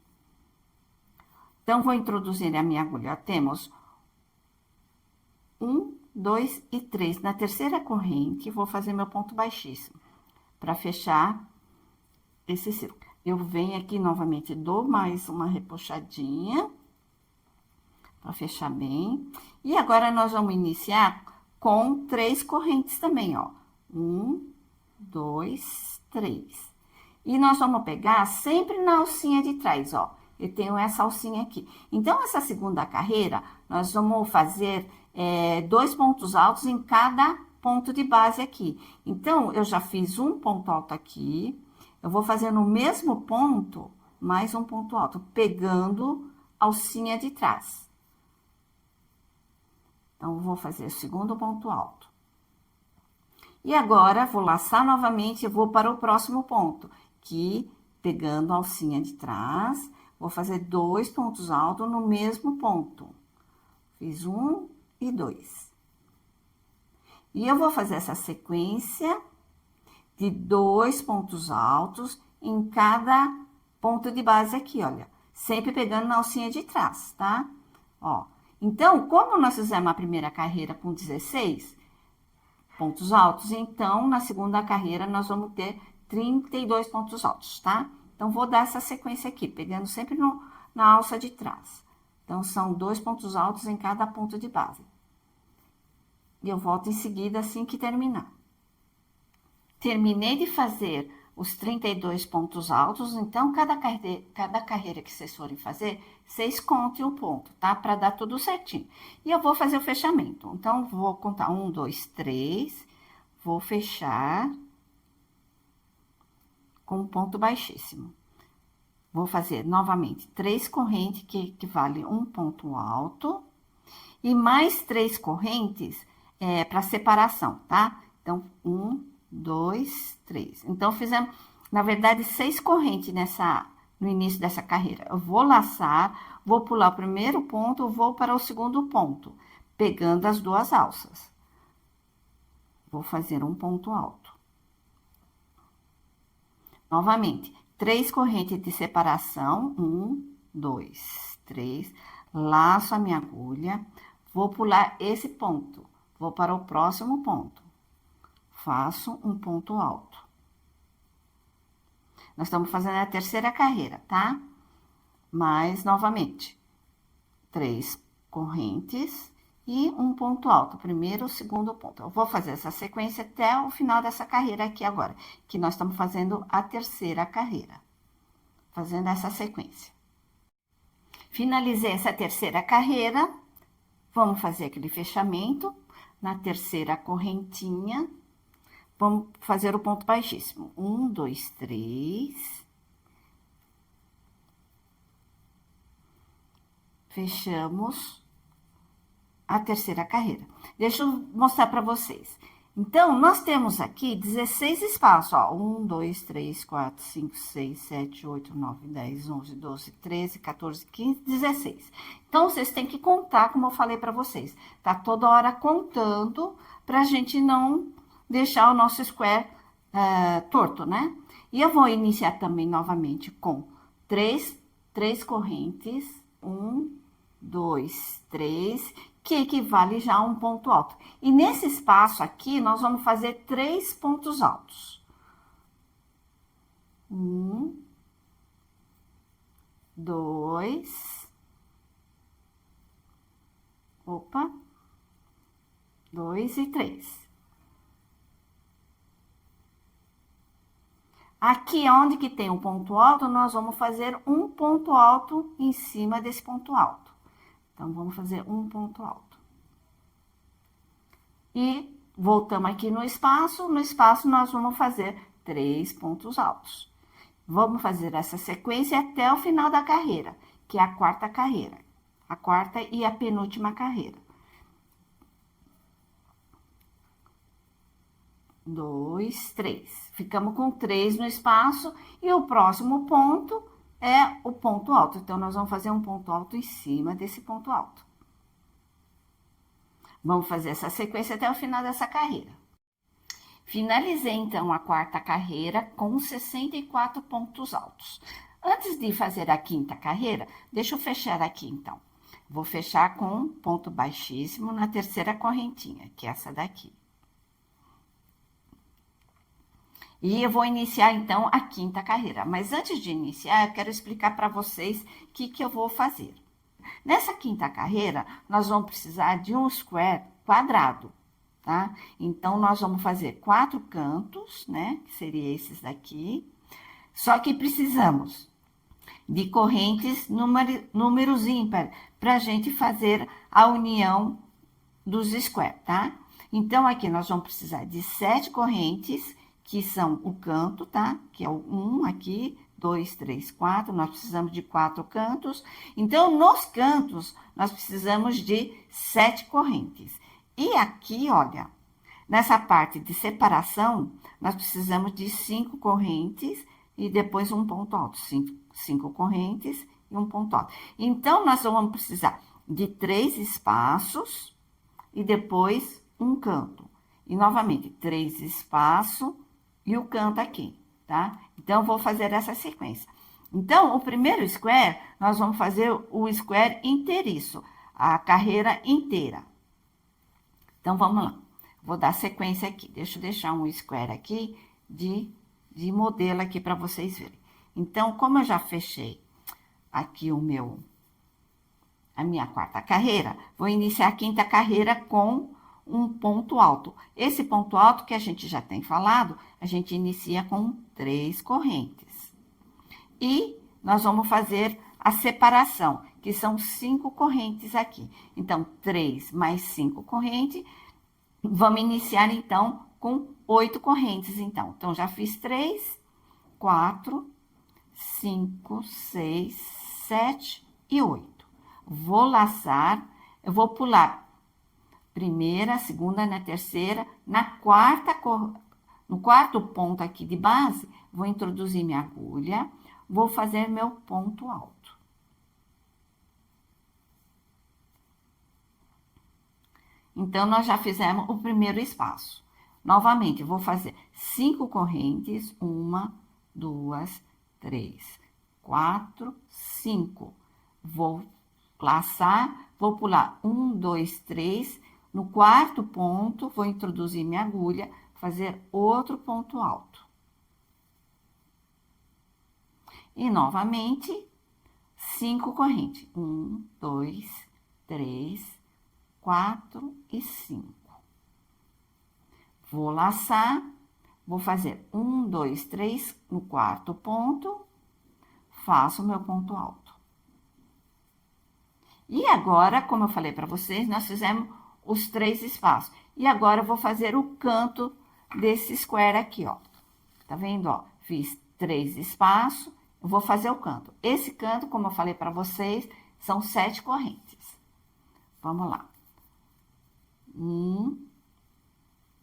Então, vou introduzir a minha agulha. Temos 1, 2 e 3. Na terceira corrente, vou fazer meu ponto baixíssimo. para fechar esse círculo. Eu venho aqui novamente, dou mais uma repuxadinha para fechar bem. E agora nós vamos iniciar com 3 correntes também, ó. 1, 2, 3. E nós vamos pegar sempre na alcinha de trás, ó. Eu tenho essa alcinha aqui. Então, essa segunda carreira, nós vamos fazer 2 pontos altos em cada ponto de base aqui. Então, eu já fiz um ponto alto aqui. Eu vou fazer no mesmo ponto, mais um ponto alto, pegando a alcinha de trás. Então, vou fazer o segundo ponto alto. E agora, vou laçar novamente e vou para o próximo ponto, que pegando a alcinha de trás, vou fazer 2 pontos altos no mesmo ponto. Fiz 1 e 2. E eu vou fazer essa sequência de 2 pontos altos em cada ponto de base aqui, olha. Sempre pegando na alcinha de trás, tá? Ó. Então, como nós fizemos a primeira carreira com 16 pontos altos, então, na segunda carreira, nós vamos ter 32 pontos altos, tá? Então, vou dar essa sequência aqui, pegando sempre na alça de trás. Então, são 2 pontos altos em cada ponto de base. E eu volto em seguida assim que terminar. Terminei de fazer os 32 pontos altos, então, cada carreira que vocês forem fazer, vocês contem o ponto, tá? Para dar tudo certinho. E eu vou fazer o fechamento. Então, vou contar 1, 2, 3, vou fechar com um ponto baixíssimo. Vou fazer novamente 3 correntes, que equivale um ponto alto, e mais 3 correntes para separação, tá? Então, 1, 2, 3. Então, fizemos, na verdade, 6 correntes no início dessa carreira. Eu vou laçar, vou pular o primeiro ponto, vou para o segundo ponto, pegando as 2 alças. Vou fazer um ponto alto. Novamente, 3 correntes de separação, 1, 2, 3, laço a minha agulha, vou pular esse ponto, vou para o próximo ponto, faço um ponto alto. Nós estamos fazendo a terceira carreira, tá? Mas, novamente, 3 correntes e um ponto alto, primeiro, segundo ponto. Eu vou fazer essa sequência até o final dessa carreira aqui agora, que nós estamos fazendo a terceira carreira. Fazendo essa sequência. Finalizei essa terceira carreira, vamos fazer aquele fechamento na terceira correntinha. Vamos fazer o ponto baixíssimo. 1, 2, 3. Fechamos a terceira carreira. Deixa eu mostrar para vocês. Então, nós temos aqui 16 espaços, ó. 1, 2, 3, 4, 5, 6, 7, 8, 9, 10, 11, 12, 13, 14, 15, 16. Então, vocês têm que contar, como eu falei para vocês. Tá toda hora contando pra gente não deixar o nosso square torto, né? E eu vou iniciar também novamente com 3 correntes. 1, 2, 3, que equivale já a um ponto alto. E nesse espaço aqui, nós vamos fazer 3 pontos altos. 1, 2, opa, 2 e 3. Aqui, onde que tem um ponto alto, nós vamos fazer um ponto alto em cima desse ponto alto. Então, vamos fazer um ponto alto. E voltamos aqui no espaço nós vamos fazer 3 pontos altos. Vamos fazer essa sequência até o final da carreira, que é a quarta carreira. A quarta e a penúltima carreira. 2, 3. Ficamos com 3 no espaço e o próximo ponto é o ponto alto. Então, nós vamos fazer um ponto alto em cima desse ponto alto. Vamos fazer essa sequência até o final dessa carreira. Finalizei, então, a quarta carreira com 64 pontos altos. Antes de fazer a quinta carreira, deixa eu fechar aqui, então. Vou fechar com ponto baixíssimo na terceira correntinha, que é essa daqui. E eu vou iniciar, então, a quinta carreira. Mas antes de iniciar, eu quero explicar para vocês o que eu vou fazer. Nessa quinta carreira, nós vamos precisar de um square quadrado, tá? Então, nós vamos fazer 4 cantos, né? Que seriam esses daqui. Só que precisamos de correntes números ímpares para a gente fazer a união dos squares, tá? Então, aqui nós vamos precisar de 7 correntes, que são o canto, tá? Que é o 1 aqui, 2, 3, 4. Nós precisamos de 4 cantos. Então, nos cantos, nós precisamos de 7 correntes. E aqui, olha, nessa parte de separação, nós precisamos de 5 correntes e depois um ponto alto. 5 correntes e um ponto alto. Então, nós vamos precisar de 3 espaços e depois um canto. E, novamente, 3 espaços e o canto aqui, tá? Então, eu vou fazer essa sequência. Então, o primeiro square, nós vamos fazer o square inteiriço, a carreira inteira. Então, vamos lá. Vou dar sequência aqui. Deixa eu deixar um square aqui de modelo aqui para vocês verem. Então, como eu já fechei aqui a minha quarta carreira, vou iniciar a quinta carreira com um ponto alto. Esse ponto alto que a gente já tem falado, a gente inicia com 3 correntes. E nós vamos fazer a separação, que são 5 correntes aqui. Então, 3 mais 5 correntes, vamos iniciar, então, com 8 correntes, então. Então, já fiz 3, 4, 5, 6, 7 e 8. Vou laçar, eu vou pular primeira, segunda, na terceira, no quarto ponto aqui de base, vou introduzir minha agulha, vou fazer meu ponto alto. Então, nós já fizemos o primeiro espaço. Novamente, vou fazer 5 correntes, 1, 2, 3, 4, 5. Vou laçar, vou pular 1, 2, 3. No quarto ponto, vou introduzir minha agulha, fazer outro ponto alto. E, novamente, 5 correntes. 1, 2, 3, 4 e 5. Vou laçar, vou fazer 1, 2, 3 no quarto ponto, faço o meu ponto alto. E agora, como eu falei para vocês, nós fizemos os 3 espaços. E agora eu vou fazer o canto desse square aqui, ó. Tá vendo, ó? Fiz 3 espaços, eu vou fazer o canto. Esse canto, como eu falei para vocês, são 7 correntes. Vamos lá. 1,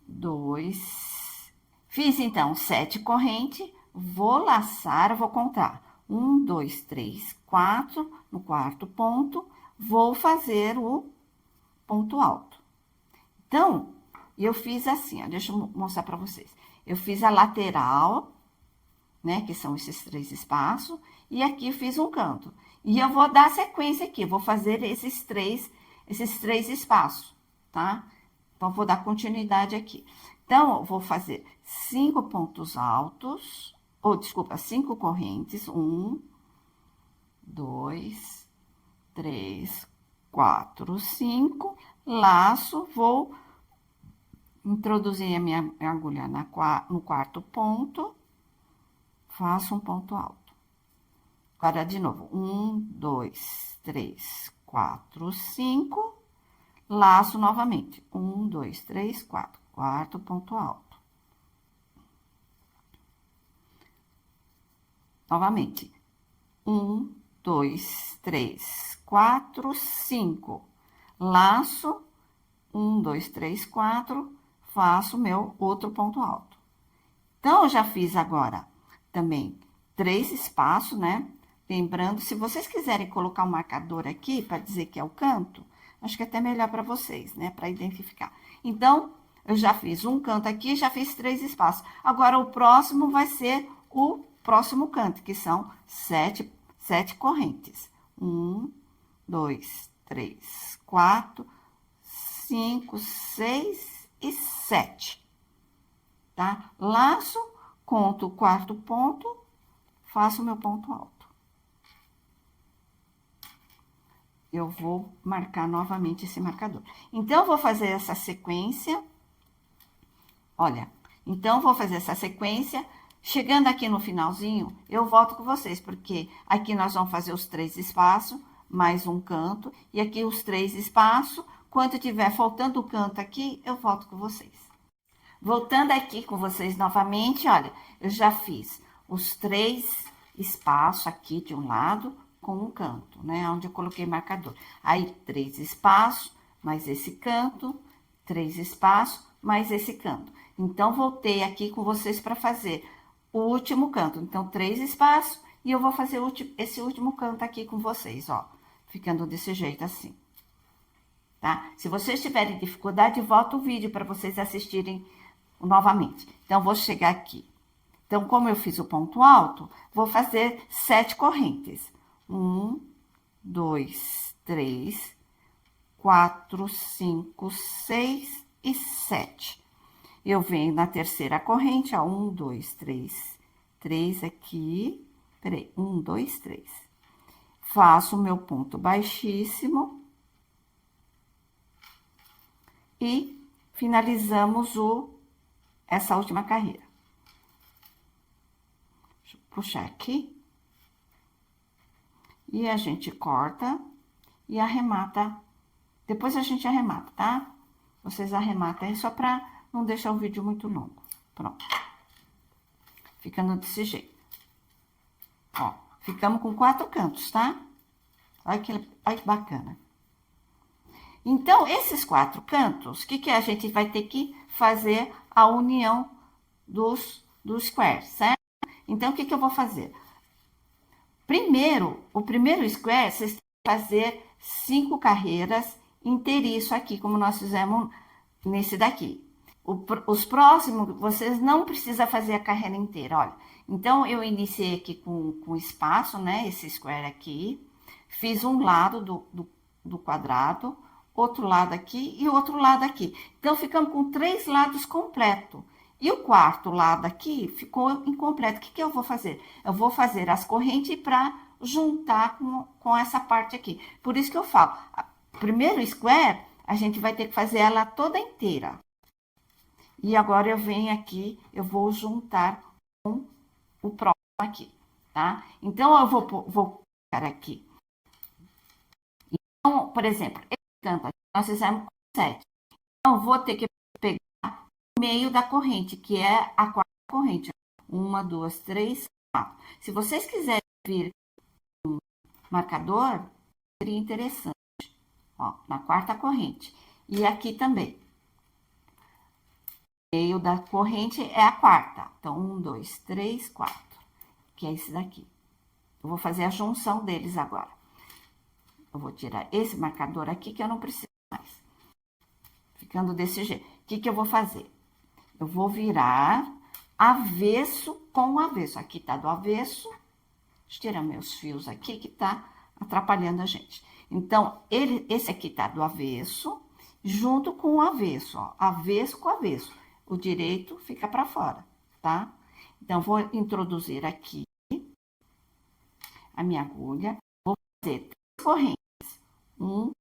2, fiz então 7 correntes, vou laçar, vou contar 1, 2, 3, 4, no quarto ponto, vou fazer o ponto alto. Então, eu fiz assim, ó, deixa eu mostrar para vocês. Eu fiz a lateral, né, que são esses 3 espaços, e aqui eu fiz um canto. E eu vou dar sequência aqui, vou fazer esses três espaços, tá? Então, vou dar continuidade aqui. Então, eu vou fazer 5 pontos altos, ou, desculpa, 5 correntes. 1, 2, 3, 4, 5. Laço, vou introduzir a minha agulha no quarto ponto, faço um ponto alto. Agora, de novo, 1, 2, 3, 4, 5. Laço novamente. 1, 2, 3, 4. Quarto ponto alto. Novamente. 1, 2, 3, 4, 5. Laço. 1, 2, 3, 4. Faço meu outro ponto alto. Então, eu já fiz agora também 3 espaços, né? Lembrando, se vocês quiserem colocar um marcador aqui para dizer que é o canto, acho que é até melhor para vocês, né? Para identificar. Então, eu já fiz um canto aqui, já fiz 3 espaços. Agora, o próximo vai ser o próximo canto, que são 7 correntes. 1, 2, 3, 4, 5, 6 e 7. Tá? Laço, conto o quarto ponto, faço o meu ponto alto. Eu vou marcar novamente esse marcador. Então, eu vou fazer essa sequência. Olha, então, eu vou fazer essa sequência. Chegando aqui no finalzinho, eu volto com vocês, porque aqui nós vamos fazer os 3 espaços, mais um canto, e aqui os 3 espaços. Quando tiver faltando o canto aqui, eu volto com vocês. Voltando aqui com vocês novamente, olha, eu já fiz os 3 espaços aqui de um lado com um canto, né? Onde eu coloquei marcador. Aí, 3 espaços, mais esse canto, 3 espaços, mais esse canto. Então, voltei aqui com vocês para fazer o último canto. Então, 3 espaços e eu vou fazer esse último canto aqui com vocês, ó. Ficando desse jeito assim. Tá? Se vocês tiverem dificuldade, volta o vídeo para vocês assistirem novamente. Então, vou chegar aqui. Então, como eu fiz o ponto alto, vou fazer 7 correntes. 1, 2, 3, 4, 5, 6 e 7. Eu venho na terceira corrente, ó, 1, 2, 3, 3 aqui. Peraí, 1, 2, 3. Faço o meu ponto baixíssimo. E finalizamos essa última carreira. Deixa eu puxar aqui. E a gente corta e arremata. Depois a gente arremata, tá? Vocês arrematam aí só pra não deixar o vídeo muito longo. Pronto. Ficando desse jeito. Ó, ficamos com 4 cantos, tá? Olha que bacana. Então, esses 4 cantos, o que a gente vai ter que fazer a união dos squares, certo? Então, o que eu vou fazer? Primeiro, o primeiro square, vocês têm que fazer 5 carreiras inteiriço aqui, como nós fizemos nesse daqui. Os próximos, vocês não precisam fazer a carreira inteira, olha. Então, eu iniciei aqui com espaço, né? Esse square aqui. Fiz um lado do quadrado, outro lado aqui e outro lado aqui. Então, ficamos com 3 lados completos. E o quarto lado aqui ficou incompleto. O que eu vou fazer? Eu vou fazer as correntes para juntar com essa parte aqui. Por isso que eu falo, primeiro square, a gente vai ter que fazer ela toda inteira. E agora eu venho aqui, eu vou juntar com o próximo aqui, tá? Então, eu vou colocar aqui. Então, por exemplo, esse canto aqui, nós fizemos com 7. Então, eu vou ter que pegar o meio da corrente, que é a quarta corrente. 1, 2, 3, 4. Se vocês quiserem vir um marcador, seria interessante. Ó, na quarta corrente. E aqui também. O meio da corrente é a quarta. Então, 1, 2, 3, 4. Que é esse daqui. Eu vou fazer a junção deles agora. Eu vou tirar esse marcador aqui, que eu não preciso mais. Ficando desse jeito. O que eu vou fazer? Eu vou virar avesso com avesso. Aqui tá do avesso. Deixa eu tirar meus fios aqui, que tá atrapalhando a gente. Então, esse aqui tá do avesso, junto com o avesso, ó. Avesso com avesso. O direito fica para fora, tá? Então, vou introduzir aqui a minha agulha. Vou fazer 3 correntes. 1,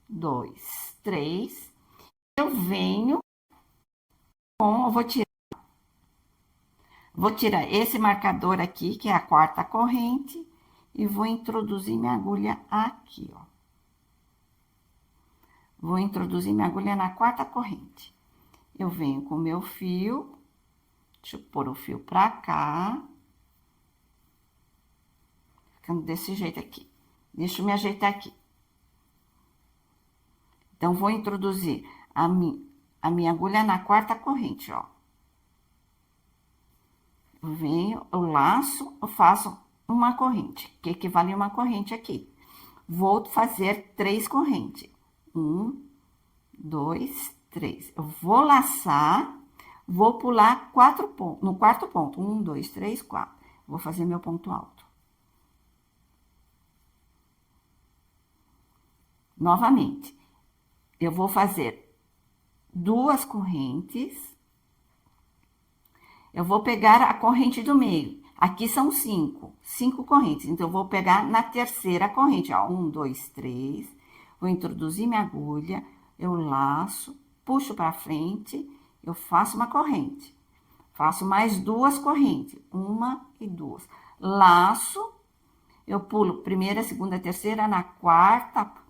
2, 3. Eu venho eu vou tirar esse marcador aqui, que é a quarta corrente, e vou introduzir minha agulha aqui, ó. Vou introduzir minha agulha na quarta corrente. Eu venho com o meu fio, deixa eu pôr o fio pra cá. Ficando desse jeito aqui. Deixa eu me ajeitar aqui. Então, vou introduzir a minha agulha na quarta corrente, ó. Eu venho, eu laço, eu faço uma corrente, que equivale a uma corrente aqui. Vou fazer 3 correntes. 1, 2, 3. Eu vou laçar, vou pular 4 pontos, no quarto ponto. 1, 2, 3, 4. Vou fazer meu ponto alto. Novamente, eu vou fazer 2 correntes. eu vou pegar a corrente do meio. Aqui são 5 correntes. Então, eu vou pegar na terceira corrente, ó. 1, 2, 3. Vou introduzir minha agulha, eu laço, puxo para frente, eu faço uma corrente. Faço mais 2 correntes, 1 e 2. Laço, eu pulo primeira, segunda, terceira,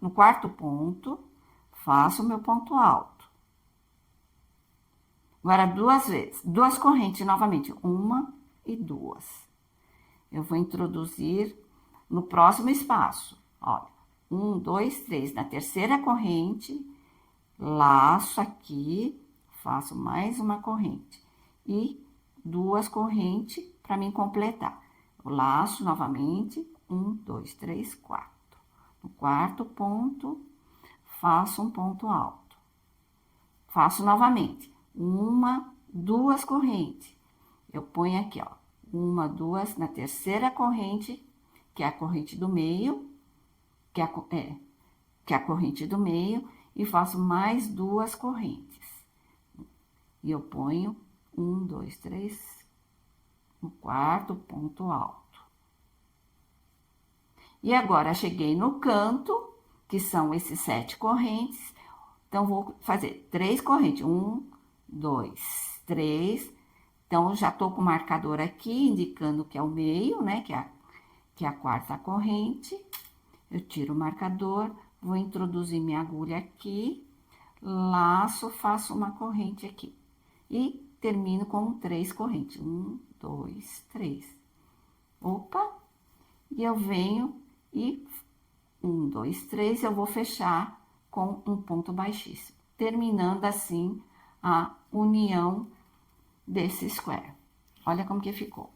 no quarto ponto, faço o meu ponto alto. Agora, 2 vezes, 2 correntes novamente, 1 e 2. Eu vou introduzir no próximo espaço, olha, 1, 2, 3, na terceira corrente, laço aqui, faço mais uma corrente e 2 correntes para mim completar. Eu laço novamente, 1, 2, 3, 4. No quarto ponto, faço um ponto alto. Faço novamente, 1, 2 correntes. Eu ponho aqui, ó, 1, 2 na terceira corrente, que é a corrente do meio, que é a corrente do meio, e faço mais 2 correntes. E eu ponho 1, 2, 3 no quarto ponto alto. E agora, cheguei no canto, que são esses 7 correntes. Então, vou fazer 3 correntes. 1, 2, 3. Então, já tô com o marcador aqui, indicando que é o meio, né? Que é a quarta corrente. Eu tiro o marcador, vou introduzir minha agulha aqui, laço, faço uma corrente aqui. E termino com 3 correntes. 1, 2, 3. Opa! E eu venho e 1, 2, 3, eu vou fechar com um ponto baixíssimo, terminando assim a união desse square. Olha como que ficou.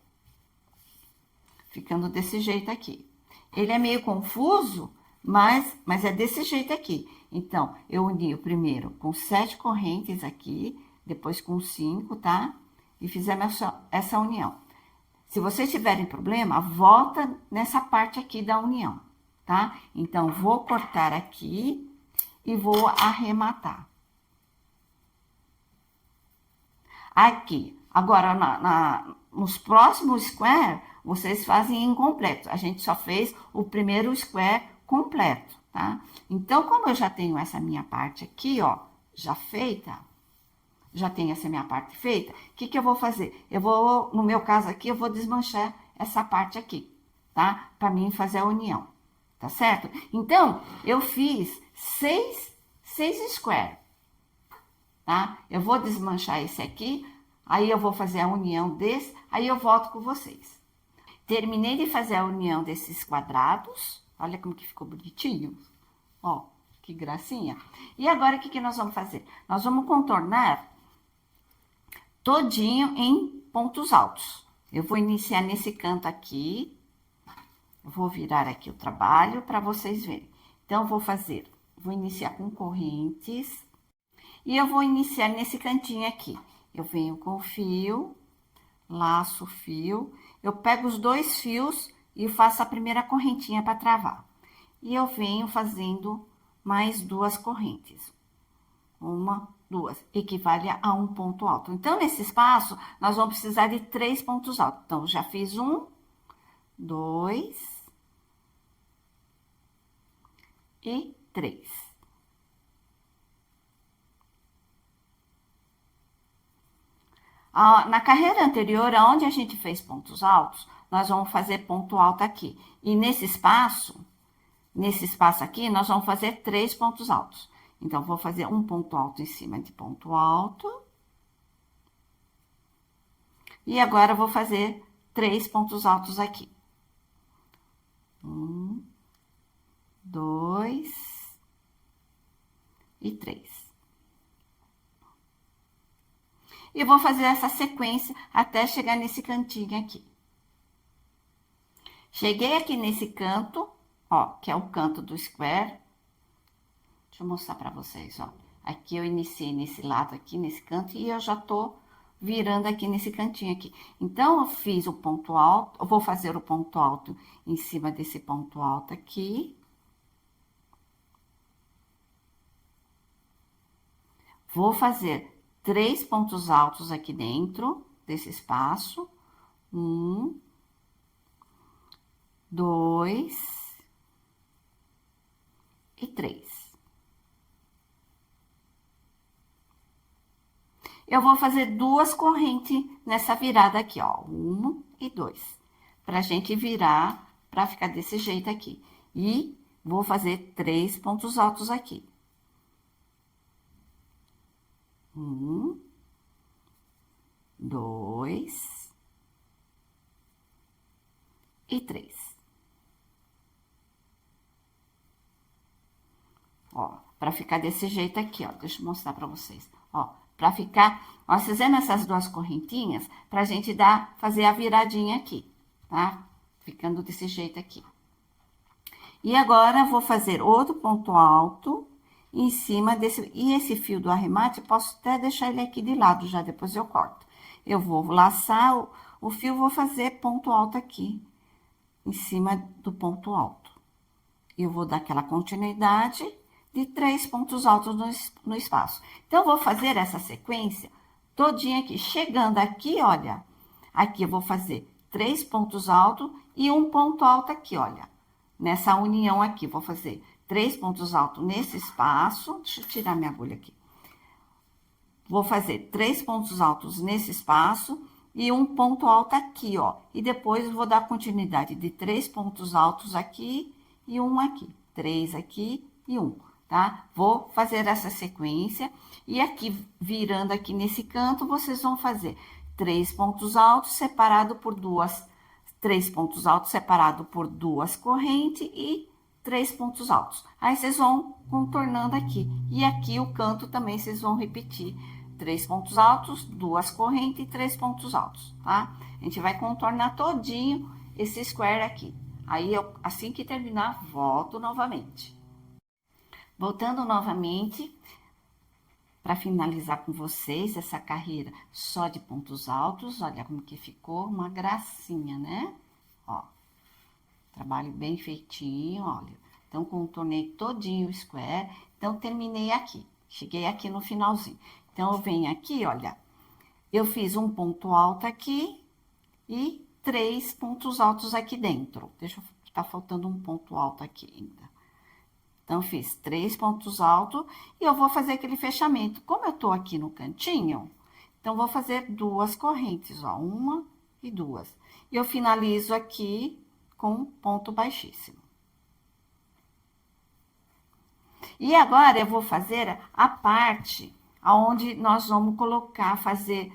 Ficando desse jeito aqui. Ele é meio confuso, mas é desse jeito aqui. Então, eu uni o primeiro com 7 correntes aqui, depois com 5, tá? E fizemos essa união. Se vocês tiverem problema, volta nessa parte aqui da união, tá? Então, vou cortar aqui e vou arrematar. Aqui. Agora, nos próximos square, vocês fazem incompleto. A gente só fez o primeiro square completo, tá? Então, como eu já tenho essa minha parte aqui, ó, já feita, já tenho essa minha parte feita, o que eu vou fazer? Eu vou, no meu caso aqui, eu vou desmanchar essa parte aqui, tá? Para mim fazer a união, tá certo? Então, eu fiz 6 square, tá? Eu vou desmanchar esse aqui, aí eu vou fazer a união desse, aí eu volto com vocês. Terminei de fazer a união desses quadrados, olha como que ficou bonitinho, ó, que gracinha. E agora, o que nós vamos fazer? Nós vamos contornar todinho em pontos altos. Eu vou iniciar nesse canto aqui, vou virar aqui o trabalho para vocês verem. Então, vou iniciar com correntes, e eu vou iniciar nesse cantinho aqui. Eu venho com o fio, laço o fio, eu pego os 2 fios e faço a primeira correntinha para travar. E eu venho fazendo mais 2 correntes. 1, 2, equivale a um ponto alto. Então, nesse espaço, nós vamos precisar de 3 pontos altos. Então, já fiz 1, 2 e 3. Na carreira anterior, onde a gente fez pontos altos, nós vamos fazer ponto alto aqui. E nesse espaço aqui, nós vamos fazer 3 pontos altos. Então, vou fazer um ponto alto em cima de ponto alto. E agora, vou fazer 3 pontos altos aqui. 1, 2 e 3. E vou fazer essa sequência até chegar nesse cantinho aqui. Cheguei aqui nesse canto, ó, que é o canto do square. Deixa eu mostrar pra vocês, ó. Aqui eu iniciei nesse lado aqui, nesse canto, e eu já tô virando aqui nesse cantinho aqui. Então, eu fiz o ponto alto, eu vou fazer o ponto alto em cima desse ponto alto aqui. Vou fazer 3 pontos altos aqui dentro, desse espaço. 1, 2 e 3. Eu vou fazer 2 correntes nessa virada aqui, ó. 1 e 2. Pra gente virar, pra ficar desse jeito aqui. E vou fazer 3 pontos altos aqui. 1, 2 e 3. Ó, pra ficar desse jeito aqui, ó. Deixa eu mostrar pra vocês. Ó, pra ficar, nós fizemos essas 2 correntinhas pra gente fazer a viradinha aqui, tá? Ficando desse jeito aqui. E agora, vou fazer outro ponto alto em cima desse... E esse fio do arremate, posso até deixar ele aqui de lado já, depois eu corto. Eu vou laçar o fio, vou fazer ponto alto aqui, em cima do ponto alto. Eu vou dar aquela continuidade de 3 pontos altos no espaço. Então, eu vou fazer essa sequência todinha aqui. Chegando aqui, olha, aqui eu vou fazer 3 pontos altos e um ponto alto aqui, olha. Nessa união aqui, vou fazer 3 pontos altos nesse espaço. Deixa eu tirar minha agulha aqui. Vou fazer 3 pontos altos nesse espaço e um ponto alto aqui, ó. E depois vou dar continuidade de 3 pontos altos aqui e um aqui. 3 aqui e um, tá? Vou fazer essa sequência. E aqui, virando aqui nesse canto, vocês vão fazer 3 pontos altos separado por 3 pontos altos separado por 2 correntes e 3 pontos altos. Aí, vocês vão contornando aqui. E aqui, o canto também, vocês vão repetir 3 pontos altos, 2 correntes e 3 pontos altos, tá? A gente vai contornar todinho esse square aqui. Aí, assim que terminar, volto novamente. Voltando novamente, para finalizar com vocês essa carreira só de pontos altos, olha como que ficou, uma gracinha, né? Ó, trabalho bem feitinho, olha. Então, contornei todinho o square, então, terminei aqui, cheguei aqui no finalzinho. Então, eu venho aqui, olha, eu fiz um ponto alto aqui e 3 pontos altos aqui dentro. Deixa eu... Tá faltando um ponto alto aqui ainda. Então, fiz 3 pontos altos e eu vou fazer aquele fechamento. Como eu tô aqui no cantinho, então, vou fazer 2 correntes, ó, 1 e 2. E eu finalizo aqui com ponto baixíssimo. E agora, eu vou fazer a parte aonde nós vamos colocar, fazer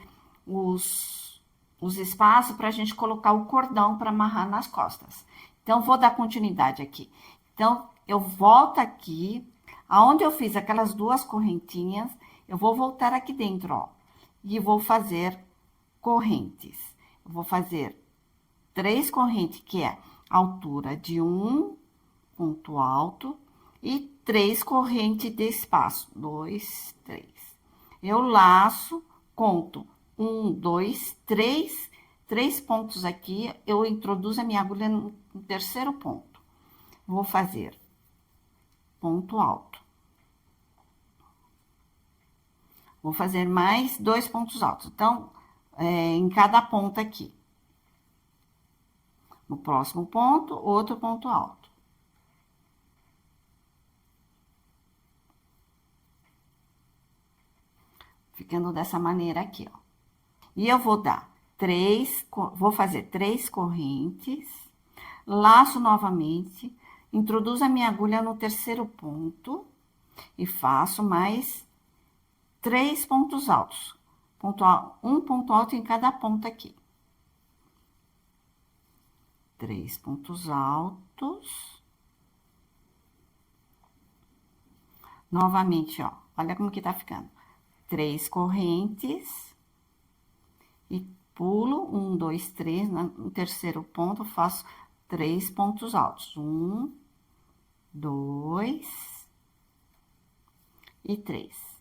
os espaços para a gente colocar o cordão para amarrar nas costas. Então, vou dar continuidade aqui. Então, eu volto aqui, aonde eu fiz aquelas 2 correntinhas, eu vou voltar aqui dentro, ó. E vou fazer correntes. Eu vou fazer 3 correntes, que é a altura de um ponto alto, e 3 correntes de espaço. 2, 3. Eu laço, conto 1, 2, 3. 3 pontos aqui, eu introduzo a minha agulha no terceiro ponto. Vou fazer ponto alto. Vou fazer mais 2 pontos altos. Então, em cada ponta aqui. No próximo ponto, outro ponto alto. Ficando dessa maneira aqui, ó. E eu vou vou fazer 3 correntes, laço novamente, introduzo a minha agulha no terceiro ponto e faço mais 3 pontos altos. Um ponto alto em cada ponta aqui. 3 pontos altos. Novamente, ó, olha como que tá ficando. 3 correntes. E pulo, 1, 2, 3, no terceiro ponto, faço 3 pontos altos. 1, 2 e 3.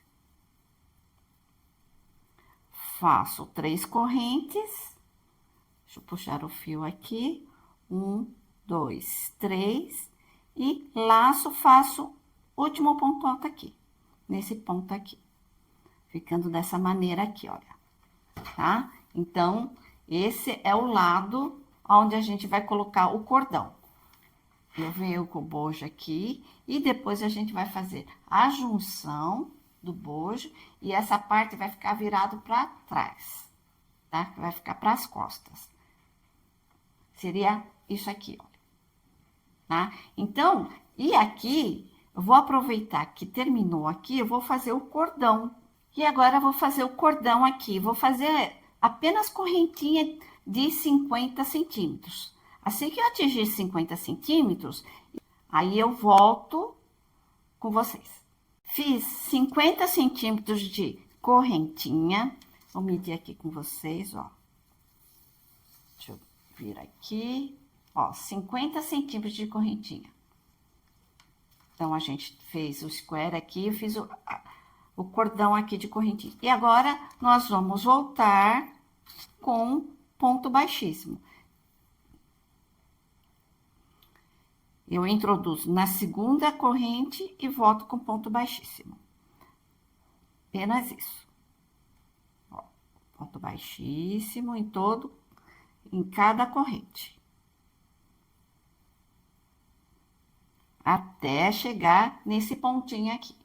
Faço 3 correntes. Deixa eu puxar o fio aqui. 1, 2, 3. E laço, faço o último ponto alto aqui. Nesse ponto aqui. Ficando dessa maneira aqui, olha. Tá? Então, esse é o lado onde a gente vai colocar o cordão. Eu venho com o bojo aqui e depois a gente vai fazer a junção do bojo e essa parte vai ficar virado para trás, tá? Vai ficar para as costas. Seria isso aqui, ó, tá? Então, e aqui, eu vou aproveitar que terminou aqui, eu vou fazer o cordão. E agora eu vou fazer o cordão aqui, vou fazer apenas correntinha de 50 centímetros. Assim que eu atingir 50 centímetros, aí eu volto com vocês. Fiz 50 centímetros de correntinha. Vou medir aqui com vocês, ó. Deixa eu vir aqui. Ó, 50 centímetros de correntinha. Então, a gente fez o square aqui, eu fiz o cordão aqui de correntinha. E agora, nós vamos voltar com ponto baixíssimo. Eu introduzo na segunda corrente e volto com ponto baixíssimo. Apenas isso. Ó, ponto baixíssimo em cada corrente. Até chegar nesse pontinho aqui.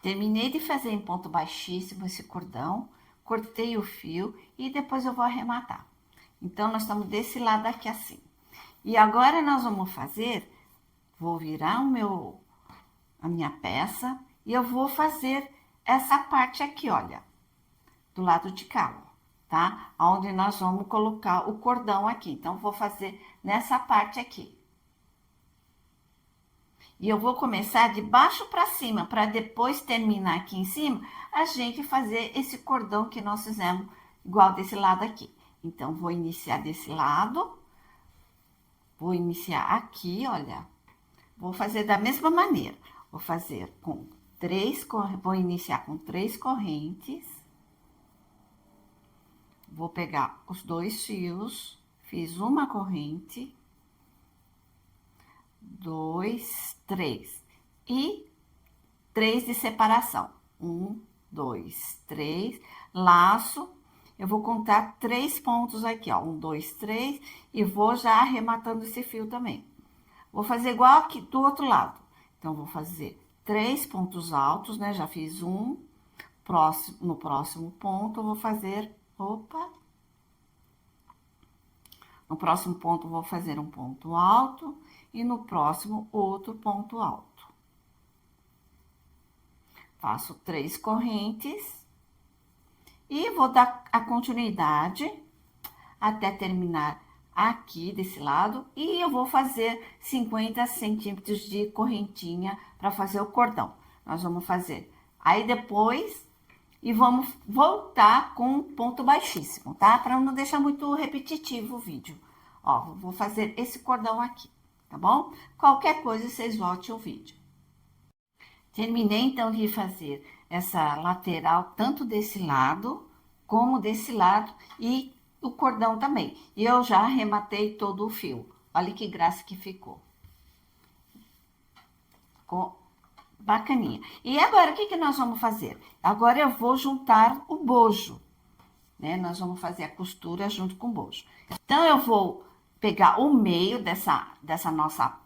Terminei de fazer em ponto baixíssimo esse cordão, cortei o fio e depois eu vou arrematar. Então, nós estamos desse lado aqui assim. E agora, nós vamos fazer, vou virar a minha peça e eu vou fazer essa parte aqui, olha, do lado de cá, ó, tá? Onde nós vamos colocar o cordão aqui. Então, vou fazer nessa parte aqui. E eu vou começar de baixo para cima, para depois terminar aqui em cima, a gente fazer esse cordão que nós fizemos igual desse lado aqui. Então, vou iniciar desse lado. Vou iniciar aqui, olha. Vou fazer da mesma maneira. Vou fazer com vou iniciar com 3 correntes. Vou pegar os 2 fios, fiz uma corrente, 2, 3 e 3 de separação. 1, 2, 3, laço. Eu vou contar 3 pontos aqui, ó. 1, 2, 3 e vou já arrematando esse fio também. Vou fazer igual aqui do outro lado. Então, vou fazer 3 pontos altos, né? Já fiz um. No próximo ponto, eu vou fazer... Opa! No próximo ponto, eu vou fazer um ponto alto e no próximo, outro ponto alto. Faço 3 correntes e vou dar a continuidade até terminar aqui desse lado e eu vou fazer 50 centímetros de correntinha para fazer o cordão. Nós vamos fazer aí depois e vamos voltar com ponto baixíssimo, tá? Para não deixar muito repetitivo o vídeo. Ó, vou fazer esse cordão aqui, tá bom? Qualquer coisa, vocês voltem o vídeo. Terminei, então, de fazer essa lateral, tanto desse lado, como desse lado, e o cordão também. E eu já arrematei todo o fio. Olha que graça que ficou. Ficou bacaninha. E agora, o que que nós vamos fazer? Agora, eu vou juntar o bojo, né? Nós vamos fazer a costura junto com o bojo. Então, eu vou pegar o meio dessa nossa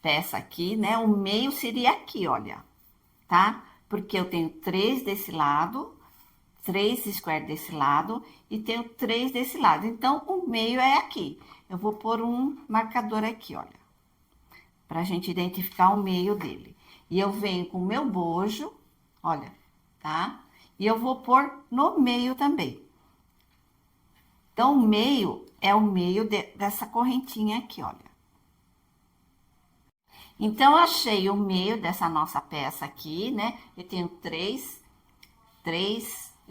peça aqui, né? O meio seria aqui, olha, tá? Porque eu tenho 3 desse lado, 3 square desse lado e tenho 3 desse lado. Então, o meio é aqui. Eu vou pôr um marcador aqui, olha, pra gente identificar o meio dele. E eu venho com o meu bojo, olha, tá? E eu vou pôr no meio também. Então, o meio é o meio dessa correntinha aqui, olha. Então, eu achei o meio dessa nossa peça aqui, né? Eu tenho 3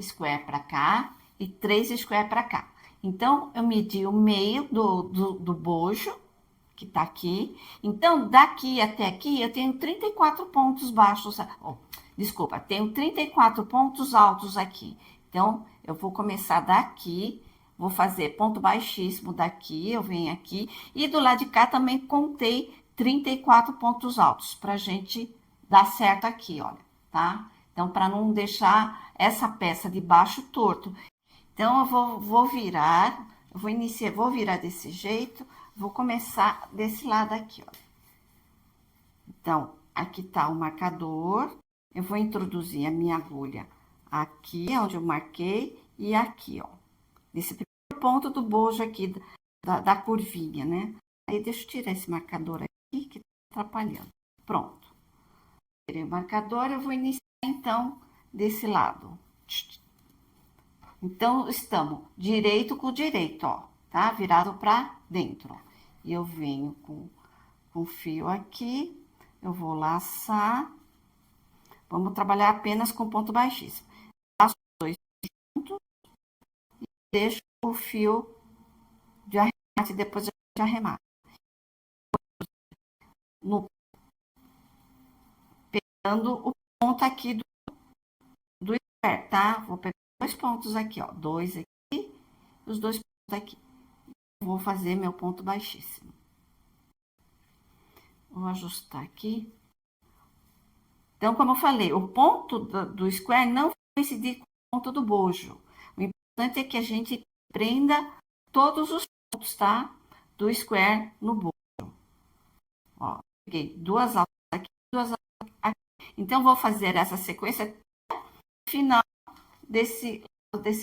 square pra cá e 3 square pra cá. Então, eu medi o meio do bojo, que tá aqui. Então, daqui até aqui, eu tenho 34 pontos baixos. Oh, desculpa, tenho 34 pontos altos aqui. Então, eu vou começar daqui, vou fazer ponto baixíssimo daqui, eu venho aqui. E do lado de cá também contei 34 pontos altos, pra gente dar certo aqui, olha, tá? Então, para não deixar essa peça de baixo torto. Então, eu vou virar, vou virar desse jeito, vou começar desse lado aqui, ó. Então, aqui tá o marcador, eu vou introduzir a minha agulha aqui, onde eu marquei, e aqui, ó. Nesse primeiro ponto do bojo aqui, da curvinha, né? Aí, deixa eu tirar esse marcador aqui, que tá atrapalhando. Pronto. Tirei o marcador, eu vou iniciar, então, desse lado. Então, estamos direito com direito, ó, tá? Virado pra dentro. E eu venho com o fio aqui, eu vou laçar. Vamos trabalhar apenas com ponto baixíssimo. Laço 2 pontos e deixo o fio de arremate, depois de arremate. Pegando o ponto aqui do square, tá? Vou pegar 2 pontos aqui, ó. 2 aqui e os 2 pontos aqui. Vou fazer meu ponto baixíssimo. Vou ajustar aqui. Então, como eu falei, o ponto do square não vai coincidir com o ponto do bojo. O importante é que a gente prenda todos os pontos, tá? Do square no bojo. Ó, peguei 2 alças aqui, 2 alças aqui. Então, vou fazer essa sequência até o final desse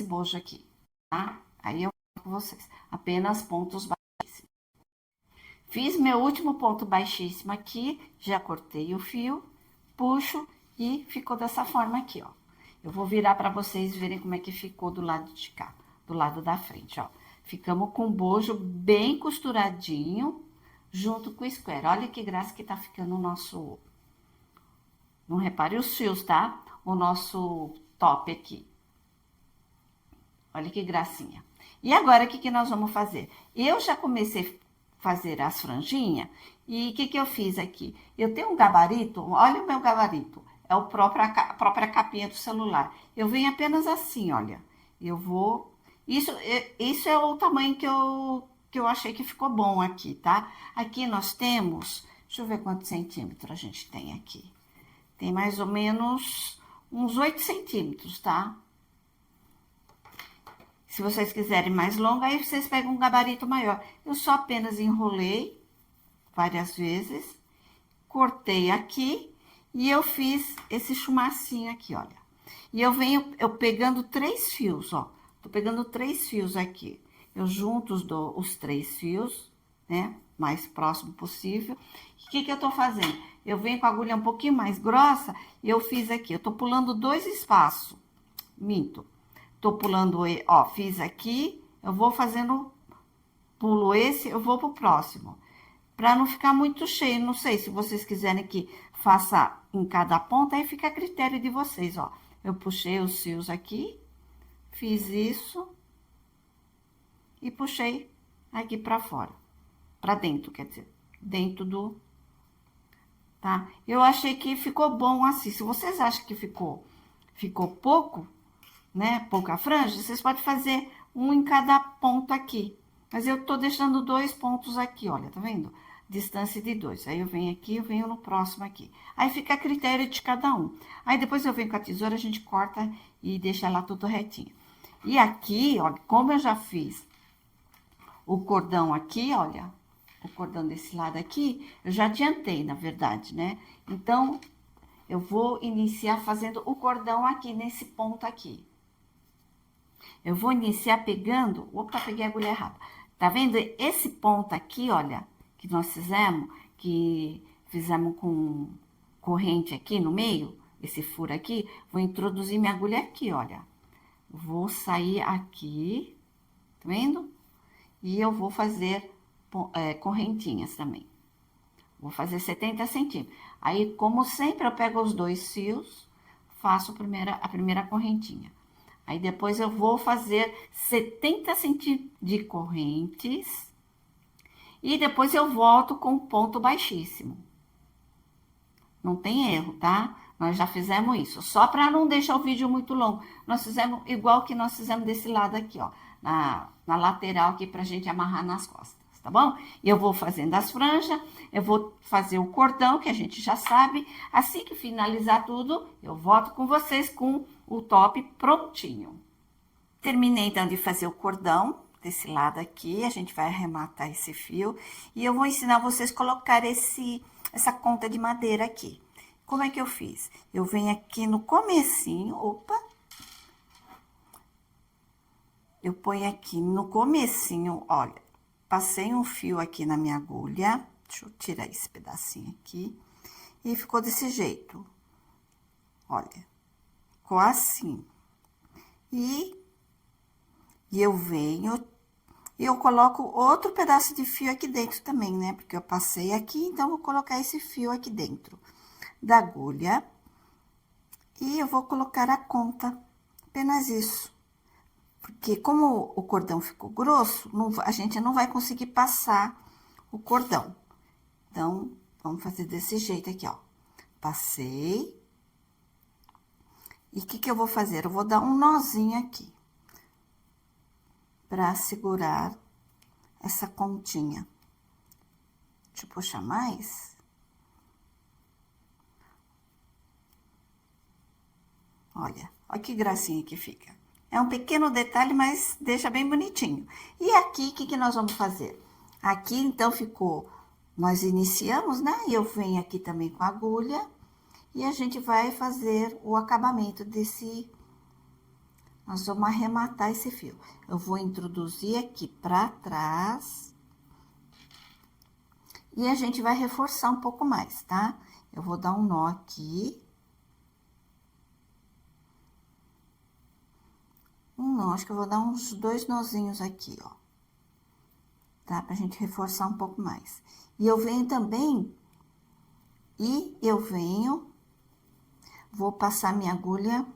bojo aqui, tá? Aí eu vou com vocês. Apenas pontos baixíssimos. Fiz meu último ponto baixíssimo aqui, já cortei o fio. Puxo e ficou dessa forma aqui, ó. Eu vou virar para vocês verem como é que ficou do lado de cá, do lado da frente, ó. Ficamos com o bojo bem costuradinho, junto com o square. Olha que graça que tá ficando o nosso... Não repare os fios, tá? O nosso top aqui. Olha que gracinha. E agora, o que nós vamos fazer? Eu já comecei a fazer as franjinhas. E o que eu fiz aqui? Eu tenho um gabarito, olha o meu gabarito. É a própria capinha do celular. Eu venho apenas assim, olha. Eu vou... Isso é o tamanho que eu achei que ficou bom aqui, tá? Aqui nós temos... Deixa eu ver quantos centímetros a gente tem aqui. Tem mais ou menos uns 8 centímetros, tá? Se vocês quiserem mais longo, aí vocês pegam um gabarito maior. Eu só apenas enrolei várias vezes, cortei aqui e eu fiz esse chumacinho aqui, olha. E eu pegando 3 fios, ó. Tô pegando 3 fios aqui. Eu junto os 3 fios, né? Mais próximo possível. O que eu tô fazendo? Eu venho com a agulha um pouquinho mais grossa e eu fiz aqui. Eu tô pulando 2 espaços. Minto. Tô pulando, ó, fiz aqui. Eu vou fazendo, pulo esse, eu vou pro próximo. Para não ficar muito cheio, não sei se vocês quiserem que faça em cada ponta, aí fica a critério de vocês, ó. Eu puxei os fios aqui, fiz isso e puxei aqui para fora, para dentro, quer dizer, dentro do... Tá? Eu achei que ficou bom assim. Se vocês acham que ficou pouco, né, pouca franja, vocês podem fazer um em cada ponta aqui. Mas eu tô deixando 2 pontos aqui, olha, tá vendo? Distância de 2. Aí eu venho aqui, eu venho no próximo aqui. Aí fica a critério de cada um. Aí depois eu venho com a tesoura, a gente corta e deixa lá tudo retinho. E aqui, olha, como eu já fiz o cordão aqui, olha, o cordão desse lado aqui, eu já adiantei, na verdade, né? Então, eu vou iniciar fazendo o cordão aqui, nesse ponto aqui. Eu vou iniciar pegando... Opa, peguei a agulha errada. Tá vendo? Esse ponto aqui, olha, que nós fizemos com corrente aqui no meio, esse furo aqui, vou introduzir minha agulha aqui, olha. Vou sair aqui, tá vendo? E eu vou fazer correntinhas também. Vou fazer 70 centímetros. Aí, como sempre, eu pego os 2 fios, faço a primeira correntinha. Aí, depois eu vou fazer 70 centímetros de correntes. E depois eu volto com ponto baixíssimo. Não tem erro, tá? Nós já fizemos isso. Só para não deixar o vídeo muito longo. Nós fizemos igual que nós fizemos desse lado aqui, ó. Na lateral aqui pra gente amarrar nas costas. tá bom? Eu vou fazendo as franjas, eu vou fazer o cordão, que a gente já sabe. Assim que finalizar tudo, eu volto com vocês com o top prontinho. Terminei então de fazer o cordão desse lado aqui, a gente vai arrematar esse fio e eu vou ensinar vocês a colocar essa conta de madeira aqui. Como é que eu fiz? Eu venho aqui no comecinho, opa, eu ponho aqui no comecinho, olha, passei um fio aqui na minha agulha, deixa eu tirar esse pedacinho aqui, e ficou desse jeito, olha, ficou assim. E eu venho e eu coloco outro pedaço de fio aqui dentro também, né? Porque eu passei aqui, então, vou colocar esse fio aqui dentro da agulha. E eu vou colocar a conta, apenas isso. Porque como o cordão ficou grosso, a gente não vai conseguir passar o cordão. Então, vamos fazer desse jeito aqui, ó. Passei. E o que eu vou fazer? Eu vou dar um nozinho aqui. Pra segurar essa pontinha. Deixa eu puxar mais. Olha que gracinha que fica. É um pequeno detalhe, mas deixa bem bonitinho. E aqui, o que nós vamos fazer? Aqui, então, ficou... Nós iniciamos, né? E eu venho aqui também com a agulha. E a gente vai fazer o acabamento desse... Nós vamos arrematar esse fio. Eu vou introduzir aqui pra trás. E a gente vai reforçar um pouco mais, tá? Eu vou dar um nó aqui. Um nó, acho que eu vou dar uns 2 nozinhos aqui, ó. Tá? Pra gente reforçar um pouco mais. E eu venho também... Vou passar minha agulha...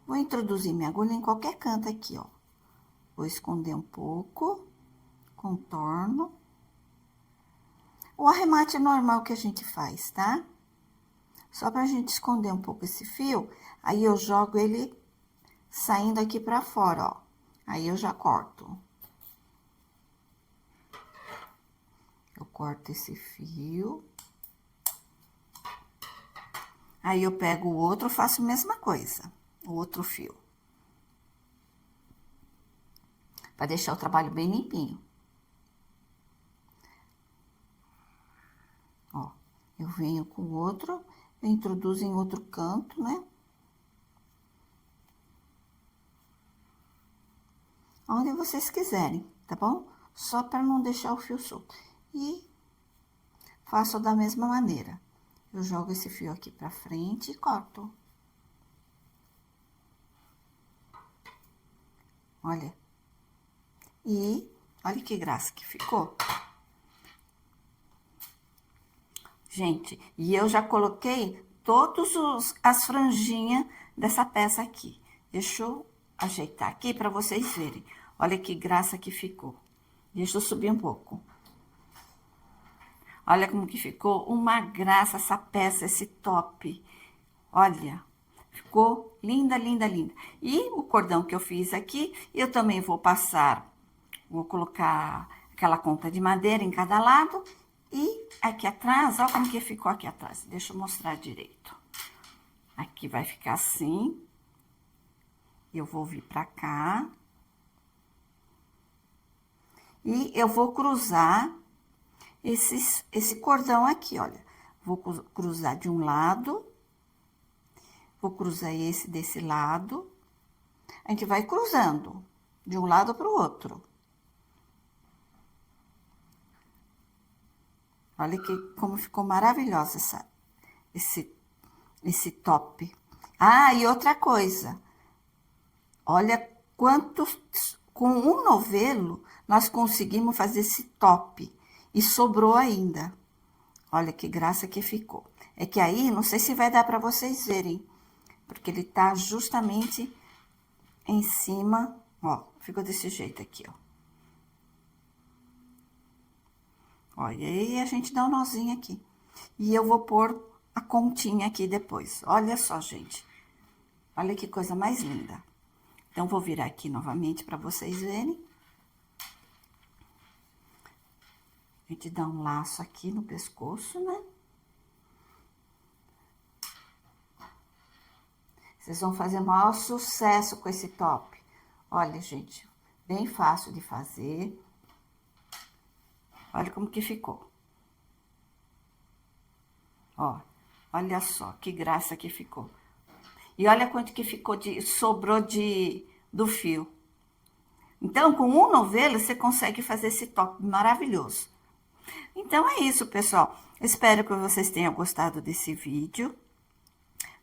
Vou introduzir minha agulha em qualquer canto aqui, ó. Vou esconder um pouco, contorno. O arremate normal que a gente faz, tá? Só pra gente esconder um pouco esse fio, aí eu jogo ele saindo aqui pra fora, ó. Aí eu já corto. Eu corto esse fio. Aí eu pego o outro, faço a mesma coisa. O outro fio. Para deixar o trabalho bem limpinho. Ó, eu venho com o outro, eu introduzo em outro canto, né? Onde vocês quiserem, tá bom? Só para não deixar o fio solto. E faço da mesma maneira. Eu jogo esse fio aqui pra frente e corto. Olha. E olha que graça que ficou. Gente, e eu já coloquei as franjinhas dessa peça aqui. Deixa eu ajeitar aqui para vocês verem. Olha que graça que ficou. Deixa eu subir um pouco. Olha como que ficou uma graça essa peça, esse top. Olha, ficou linda, linda, linda. E o cordão que eu fiz aqui, eu também vou passar, vou colocar aquela conta de madeira em cada lado. E aqui atrás, olha como que ficou aqui atrás. Deixa eu mostrar direito. Aqui vai ficar assim. Eu vou vir pra cá. E eu vou cruzar esse cordão aqui, olha. Vou cruzar de um lado. Vou cruzar esse desse lado. A gente vai cruzando de um lado pro outro. Olha como ficou maravilhosa esse top. Ah, e outra coisa. Olha com um novelo, nós conseguimos fazer esse top. E sobrou ainda. Olha que graça que ficou. É que aí, não sei se vai dar para vocês verem. Porque ele tá justamente em cima, ó. Ficou desse jeito aqui, ó. Olha, aí a gente dá um nozinho aqui. E eu vou pôr a continha aqui depois. Olha só, gente. Olha que coisa mais linda. Então, vou virar aqui novamente para vocês verem. A gente dá um laço aqui no pescoço, né? Vocês vão fazer maior sucesso com esse top. Olha, gente, bem fácil de fazer. Olha como que ficou. Ó, olha só que graça que ficou. E olha quanto que sobrou do fio. Então, com um novelo, você consegue fazer esse top maravilhoso. Então, é isso, pessoal. Espero que vocês tenham gostado desse vídeo.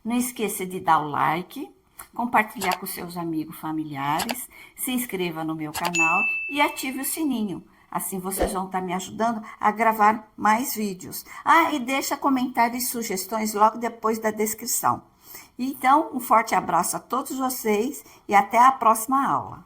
Não esqueça de dar o like, compartilhar com seus amigos, familiares, se inscreva no meu canal e ative o sininho. Assim vocês vão estar me ajudando a gravar mais vídeos. Ah, e deixa comentários e sugestões logo depois da descrição. Então, um forte abraço a todos vocês e até a próxima aula.